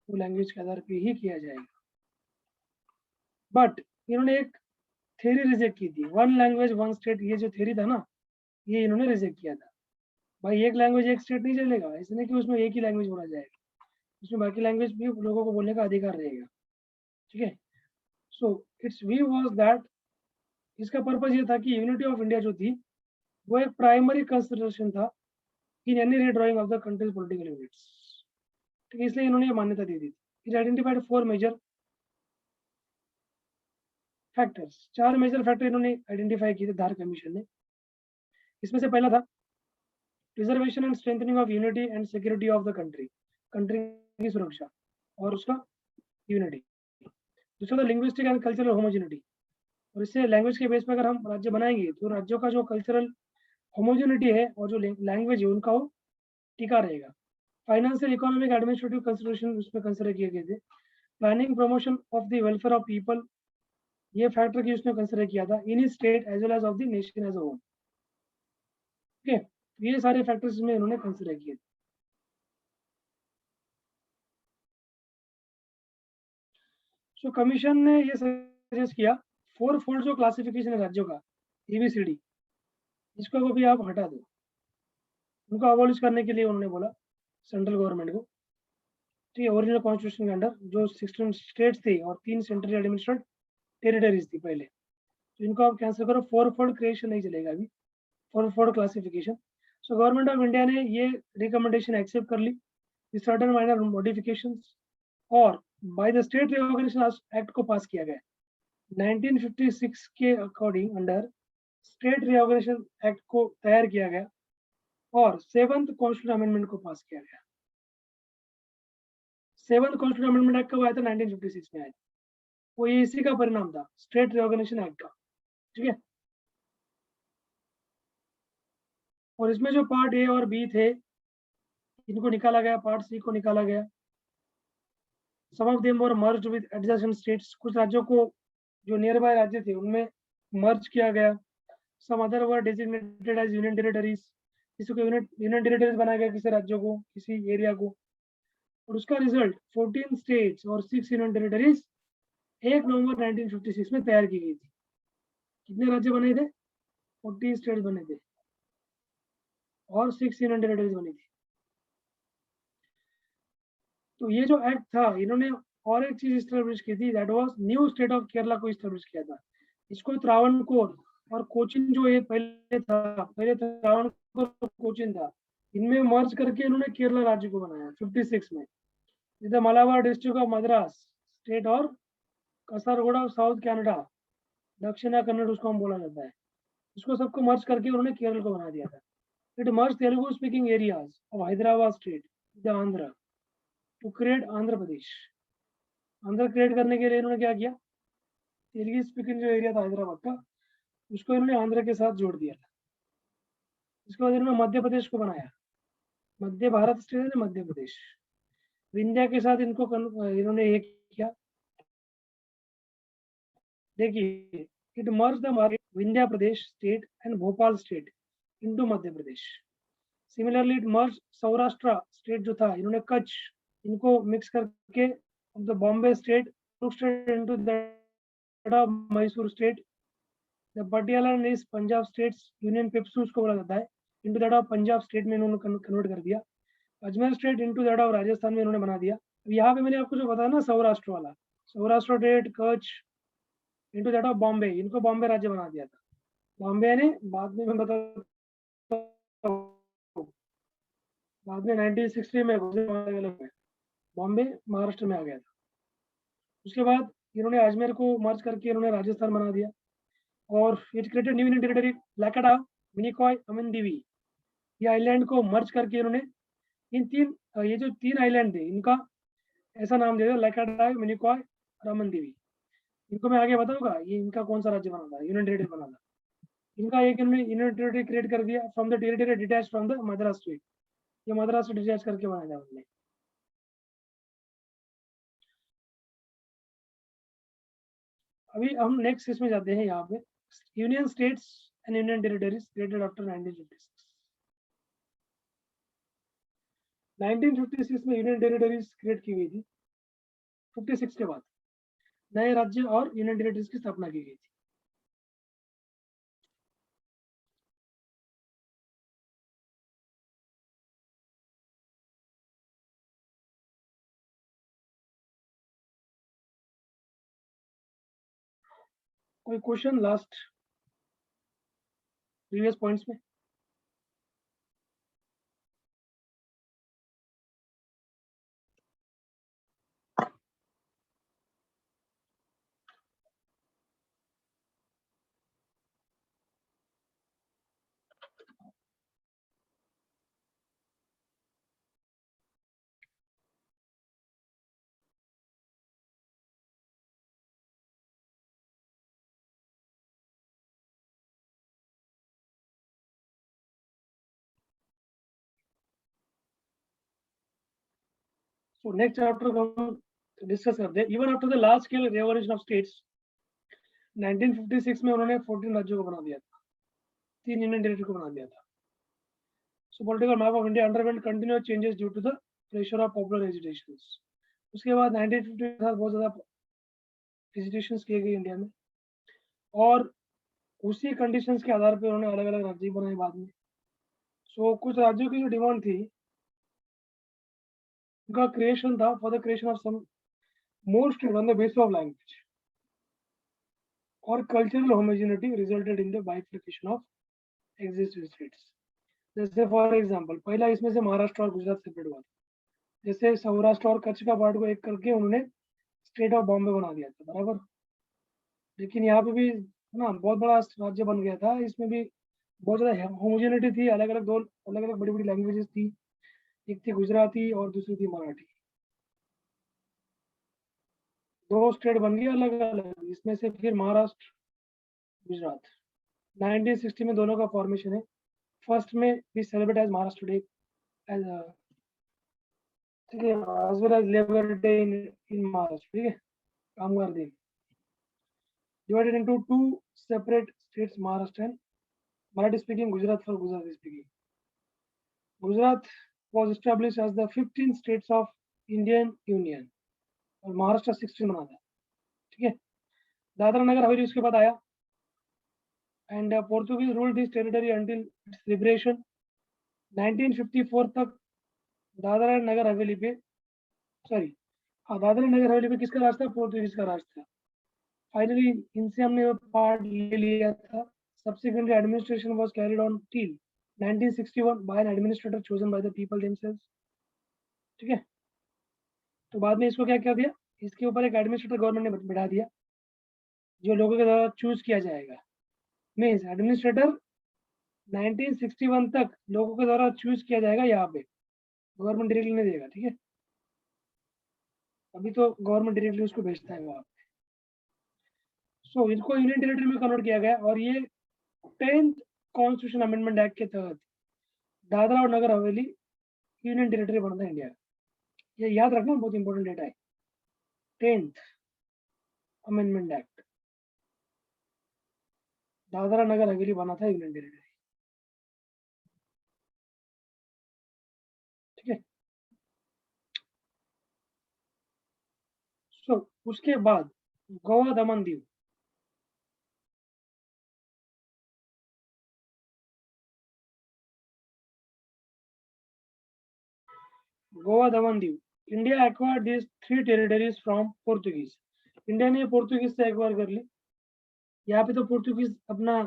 वो लैंग्वेज के आधार पे ही किया जाएगा। बट इन्होंने एक थ्योरी रिजेक्ट की थी, वन लैंग्वेज वन स्टेट, ये जो थ्योरी था ना, ये इन्होंने रिजेक्ट किया था। भाई एक लैंग्वेज एक स्टेट नहीं चलेगा, इसलिए कि उसमें एक ही लैंग्वेज बोला जाएगा, उसमें बाकी लैंग्वेज भी लोगों को बोलने का अधिकार रहेगा, ठीक है। So it's view was that, इसका पर्पज ये था कि यूनिटी ऑफ इंडिया जो थी वो एक प्राइमरी कंसिडरेशन था in any redrawing of the country's political units, ठीक है, इसलिए इन्होंने ये मान्यता दी थी। It identified 4 major factors, 4 major factor इन्होंने आइडेंटिफाई किए थे धार कमीशन ने। इसमें से पहला था preservation and strengthening of unity and security of the country, country की सुरक्षा और उसका यूनिटी। दूसरा था लिंग्विस्टिक एंड कल्चरल होमोजेनिटी, और इससे लैंग्वेज के बेस पर अगर हम राज्य बनाएंगे तो राज्यों का जो कल्चरल होमोजेनिटी है और जो लैंग्वेज है उनका वो टिका रहेगा। फाइनेंशियल इकोनॉमिक एडमिनिस्ट्रेटिव कंसिडरेशन उसमें कंसिडर किए गए थे। Planning promotion of the welfare of people, ये फैक्टर की उसने कंसिडर किया था in state as well as of the nation as a whole, ठीक है। ये सारे फैक्टर्स में इन्होंने कंसिडर किए थे। सो कमीशन ने ये सजेस्ट किया 4 फोल्ड जो क्लासिफिकेशन है राज्यों का, ABCD, इसको भी आप हटा दो, उनको अबॉलिश करने के लिए उन्होंने बोला सेंट्रल गवर्नमेंट को, ठीक है। ओरिजिनल कॉन्स्टिट्यूशन के अंडर जो 16 स्टेट्स थे और 3 सेंट्रली एडमिनिस्ट्रेड टेरिटरीज थी पहले, तो इनको आप कैंसिल करो, 4 फोल्ड क्रिएशन नहीं चलेगा अभी, 4 fold classification. So government of India ने ये रिकमेंडेशन एक्सेप्ट कर ली, सर्टेन माइनर मॉडिफिकेशंस, और by the state reorganisation act को पास किया गया 1956 के according, under state reorganisation act को तैयार किया गया और 7th कॉन्स्टिट्यूशन अमेंडमेंट को पास किया गया। 7th कॉन्स्टिट्यूशन अमेंडमेंट एक्ट कब आया था? 1956 में आया था, वो ये इसी का परिणाम था, स्टेट रिऑर्गेनाइजेशन एक्ट का, ठीक है। और इसमें जो पार्ट ए और बी थे इनको निकाला गया, पार्ट सी को निकाला गया। Some of them were merged with adjacent states, कुछ राज्यों को जो नियर बाय राज्य थे उनमें मर्ज किया गया। सम अदर वर डेजिग्नेटेड एज यूनियन टेरिटरीज, किसी को यूनियन टेरिटरीज बनाया गया, किसी राज्यों को, किसी एरिया को, और उसका रिजल्ट 14 स्टेट्स और 6 यूनियन टेरिटरीज 1 नवंबर 1956 में तैयार की गई थी। कितने राज्य बने थे? 40 स्टेट्स बने थे और 6 यूनियन टेरिटरीज बनी थी। तो ये जो एक्ट था इन्होंने और एक चीज इस्टेब्लिश की थी, that was new state of Kerala को इस्टेब्लिश किया था। इसको त्रावणकोर और कोचिन जो ये पहले त्रावणकोर और कोचिन था, इनमें मर्ज करके इन्होंने केरला राज्य को बनाया 56 में। The Malabar district of Madras state और कसरगोड़ा साउथ कनाडा, दक्षिणा कन्नड़ उसको हम बोला जाता है, इसको सबको मर्ज करके उन्होंने केरल को बना दिया था। It merge Telugu speaking areas of Hyderabad state the Andhra to create Andhra Pradesh. Andhra create करने के लिए इन्होंने क्या किया, तेलुगु स्पीकिंग जो एरिया था हैदराबाद का उसको इन्होंने आंध्र के साथ जोड़ दिया था। इसके बाद इन्होंने मध्य प्रदेश को बनाया, मध्य भारत स्टेट है मध्य प्रदेश, विंध्या के साथ इनको इन्होंने एक किया। देखिए, it merge the Vindhya Pradesh state and Bhopal state into Madhya Pradesh. Similarly it merge Saurashtra state जो था, इन्होंने कच्छ इनको मिक्स करके the Bombay state into the Mysore state. The Patiala and east Punjab states union PEPSU उसको बोला जाता है, into that of Punjab state में इन्होंने कन्वर्ट कर दिया। Ajmer state into that of Rajasthan में इन्होंने बना दिया। यहाँ पे मैंने आपको जो बताया ना सौराष्ट्र वाला, Saurashtra state Kutch into that of Bombay, इनको बॉम्बे राज्य बना दिया था। बॉम्बे ने बाद में मैं बताता हूँ, बाद में 1960 में बॉम्बे महाराष्ट्र में आ गया था। उसके बाद इन्होंने अजमेर को मर्ज करके इन्होंने राजस्थान बना दिया और it created new union territory Laccadive, Minicoy, Amindivi, ये आइलैंड को मर्ज करके इन्होंने इन तीन, ये जो 3 आइलैंड थे इनका ऐसा नाम दे दिया लैकाडा, मिनिकॉय और अमनदीवी। इनको मैं आगे बताऊंगा ये इनका कौन सा राज्य बना था, यूनियन टेरिटरी बना था। इनका एक इन्होंने यूनियन टेरिटरी क्रिएट कर दिया from the territory detach from the Madras state, ये मद्रास से डिटैच करके बनाया था उन्होंने। अभी हम नेक्स्ट इसमें जाते हैं, यहाँ पे union states and union territories created after 1956। 1956 में यूनियन टेरिटरीज क्रिएट की गई थी। 56 के बाद नए राज्य और यूनियन टेरिटरीज की स्थापना की गई थी। कोई क्वेश्चन लास्ट प्रीवियस पॉइंट्स में? So next chapter को हम डिस्कस करते हैं. Even after the large scale revolution of states, 1956 में उन्होंने 14 राज्यों को बना दिया था, 3 यूनियन टेरिटरी को बना दिया था. So political map of India underwent continuous changes due to the pressure of popular agitations. उसके बाद 1950 के साथ बहुत ज़्यादा एजिटेशंस किए गए इंडिया में, और उसी कंडीशंस के आधार पर उन्होंने अलग अलग राज्य बनाए बाद में. सो कुछ राज्यों की जो डिमांड थी, उनका क्रिएशन था for the creation of some more state on the basis of language और cultural homogeneity resulted in the bifurcation of existing states. जैसे फॉर एग्जांपल पहला इसमें से महाराष्ट्र और गुजरात सेपरेट हुआ था. जैसे सौराष्ट्र और कच्छ का पार्ट को एक करके उन्होंने स्टेट ऑफ बॉम्बे बना दिया था, बराबर. लेकिन यहाँ पे भी ना बहुत बड़ा राज्य बन गया था, इसमें भी बहुत ज़्यादा होमोजेनिटी थी, अलग अलग बड़ी बड़ी लैंग्वेजेस थी. एक थी गुजराती और दूसरी थी मराठी. 2 स्टेट बन गए अलग अलग, इसमें से फिर महाराष्ट्र गुजरात 1960 में दोनों का फॉर्मेशन है. फर्स्ट में we celebrate as Maharashtra day as ठीक है, as well as labour day in Maharashtra. ठीक है, कामगार दिन. Divided into 2 separate states, Maharashtra and Marathi speaking, Gujarat for Gujarati speaking. Gujarat was established as the 15 states of Indian Union और महाराष्ट्र 16 बना था. ठीक है, दादरा नगर हवेली उसके बाद आया, and Portuguese ruled this territory until it's liberation. 1954 तक दादरा नगर हवेली पे दादरा नगर हवेली पे किसका राज था? पोर्तुगीज का राज था. फाइनली इनसे हमने पार्ट ले लिया था. Subsequently, administration was carried on till 1961 by an administrator chosen by the people themselves. ठीक है, तो बाद में इसको क्या किया दिया, इसके ऊपर एक एडमिनिस्ट्रेटर गवर्नमेंट ने बैठा दिया जो लोगों के द्वारा चूज किया जाएगा. मीन्स एडमिनिस्ट्रेटर 1961 तक लोगों के द्वारा चूज किया जाएगा, यहाँ पे गवर्नमेंट डायरेक्टली नहीं देगा. ठीक है, अभी तो गवर्नमेंट डायरेक्टली उसको भेजता है वहाँ पे. सो इनको यूनियन टेरिटरी में कन्वर्ट किया गया, और ये 10th कॉन्स्टिट्यूशन अमेंडमेंट एक्ट के तहत दादरा और नगर हवेली यूनियन टेरिटरी बनता है इंडिया. ये याद रखना, बहुत इंपॉर्टेंट डेटा है. 10th amendment act, Dadra Nagar Haveli बना था यूनियन टेरिटरी. ठीक है, सो उसके बाद Goa Daman Diu. Goa Daman Diu, India acquired this 3 territories from Portuguese. India ने पोर्तुगीज से एक्वायर कर ली. यहाँ पे तो पोर्तुगीज अपना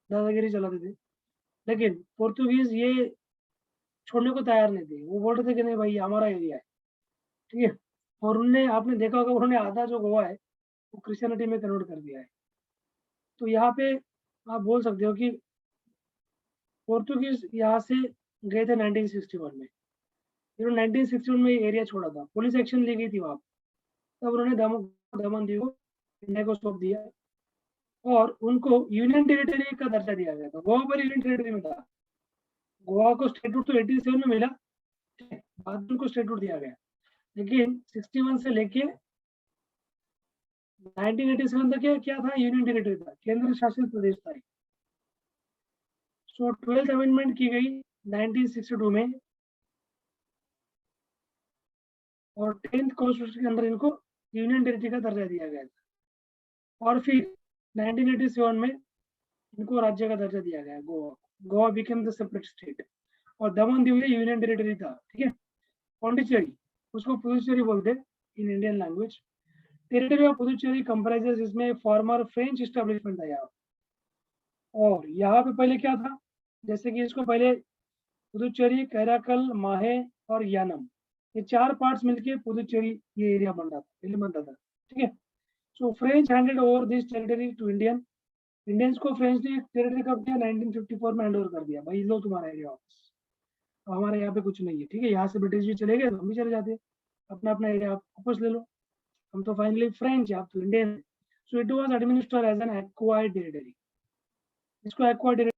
दादागिरी चलाते थे, लेकिन पोर्तुगीज ये छोड़ने को तैयार नहीं थे. वो बोल रहे थे कि नहीं भाई हमारा एरिया है. ठीक है, और उन्होंने, आपने देखा होगा, उन्होंने आधा जो गोवा है वो क्रिश्चियनिटी में कन्वर्ट कर दिया है. तो यहाँ पे आप बोल सकते हो कि पोर्तुगीज यहाँ से गए थे 1961 में. इन्होंने 1961 में एरिया छोड़ा था, पुलिस एक्शन ली गई थी वहाँ. तब उन्होंने दमन दीव को इंडिया को सौंप दिया, और उनको यूनियन टेरिटरी का दर्जा दिया गया था. गोवा पर यूनियन टेरिटरी में था. गोवा को स्टेटहुड तो 87 में मिला, बाद में उनको स्टेटहुड दिया गया, लेकिन 61 से लेके 1987 तक क्या था? यूनियन टेरिटरी था, केंद्र शासित प्रदेश था. सो 12th अमेंडमेंट की गई 1962 में, और 10th कॉन्स्टिट्यूशन के अंदर इनको यूनियन टेरिटरी का दर्जा दिया गया था. और फिर 1987 में इनको राज्य का दर्जा दिया गया. Goa became the separate state, और दमन दीव ये यूनियन टेरिटरी था. ठीक है, पौंडीचेरी, उसको पुदुचेरी बोलते in Indian language. Territory of Puducherry comprises, इसमें फॉर्मर फ्रेंच एस्टेब्लिशमेंट था यहाँ। और यहाँ पे पहले क्या था, जैसे कि इसको पहले पुदुचेरी, कैराकल, माहे और यानम, ये 4 पार्ट्स मिलके पुदुचेरी ये एरिया बन रहा था, पहले बनता था। ठीक है। So French handed over this territory to Indians को फ्रेंच ने टेरिटरी कब किया, 1954 में हैंड ओवर कर दिया, भाई लो तुम्हारा एरिया वापस, हमारे यहाँ पे कुछ नहीं है। ठीक है, यहाँ से ब्रिटिश भी चले गए तो हम भी चले जाते, अपना अपना एरिया आप वापस ले लो, हम तो फाइनली फ्रेंच, आप तो Indian. So it was administered as an acquired territory. इसको एक्वायर्ड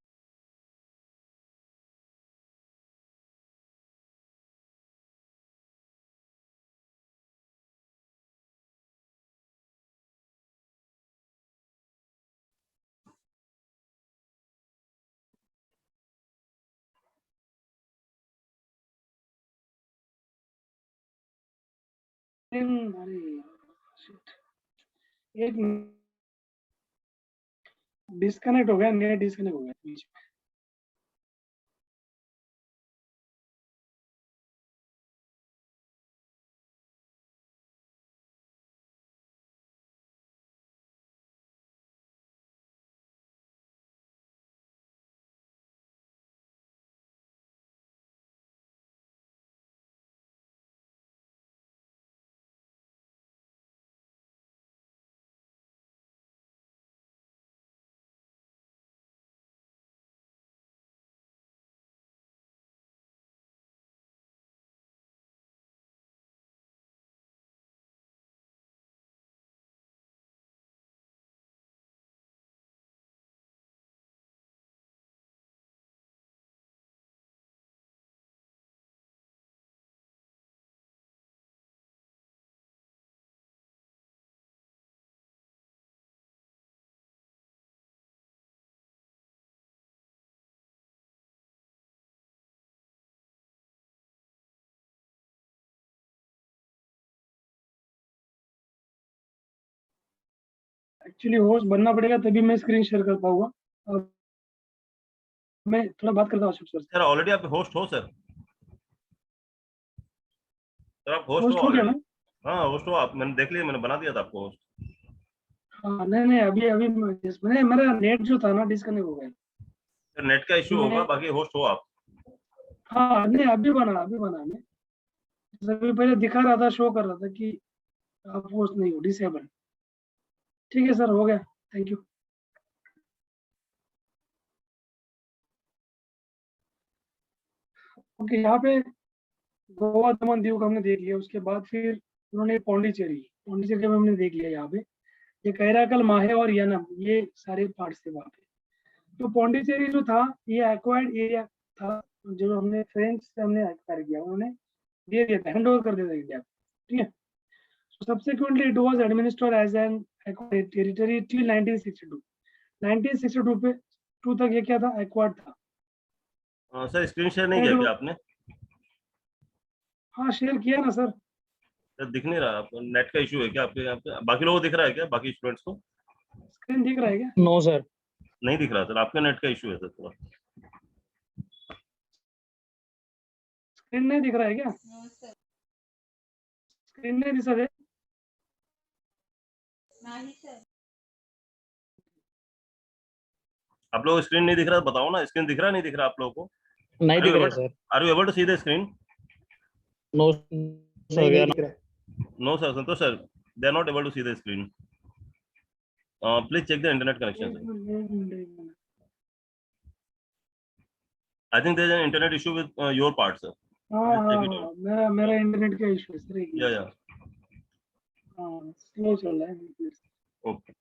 अरे shit, एक डिस्कनेक्ट हो गया, नेट डिस्कनेक्ट हो गया बीच में। एक्चुअली होस्ट बनना पड़ेगा तभी मैं स्क्रीन शेयर कर पाऊंगा। और मैं थोड़ा बात करता हूँ अशोक सर से। सर ऑलरेडी आप होस्ट हो सर आप होस्ट होस्ट हो हो गया already? मैं। हाँ होस्ट हो आप, मैंने देख लिया, मैंने बना दिया था आपको होस्ट। हाँ नहीं नहीं, अभी अभी मैंने मेरा नेट जो था ना डिस्कनेक्ट हो गया। सर नेट का इशू होगा, बाकी होस्ट हो आप। हाँ नहीं, अभी बना मैं। अभी पहले दिखा रहा था, शो कर रहा था कि आप होस्ट नहीं हो, डिसेबल। ठीक है सर, हो गया, थैंक यू। ओके, यहाँ पे गोवा, दमन, दीव का हमने देख लिया। उसके बाद फिर उन्होंने पौंडीचेरी का भी हमने देख लिया। यहाँ पे ये कैराकल, माहे और यनम, ये सारे पार्ट्स थे वहाँ पे। तो पौंडीचेरी जो था ये एक्वायर्ड एरिया था, जो हमने फ्रेंच से हमने एक्वायर किया, उन्होंने दे दिया था, हैंड ओवर कर दिया था इंडिया को। ठीक है। Subsequently, it was administered as an acquired territory till 1962. 1962 पे 2 तक ये क्या था, एक्वायर्ड था। सर स्क्रीन शेयर नहीं किया क्या आपने? हाँ शेयर किया ना सर। सर दिख नहीं रहा, आपको नेट का इशू है क्या आपके यहाँ पे? बाकी लोगों को दिख रहा है क्या, बाकी स्टूडेंट्स को? स्क्रीन दिख रहा है क्या? नो सर, नहीं दिख रहा सर, आपका नेट का इशू है सर थोड़ा। स्क्रीन नहीं दिख रहा है क्या? स्क्रीन नहीं दिख रहा है? नहीं सर। आप लोगों को स्क्रीन नहीं दिख रहा, बताओ ना, स्क्रीन दिख रहा नहीं दिख रहा आप लोगों को? नहीं दिख रहा sir. Are you able to see the screen? No sir, नहीं दिख रहा है। No sir, Santosh sir, they are not able to see the screen. Please check the internet connection, sir. I think there is an internet issue with your part, sir. हाँ, मेरा internet का issue है sir. Yeah, yeah. हाँ, slow चल रहा है। Okay.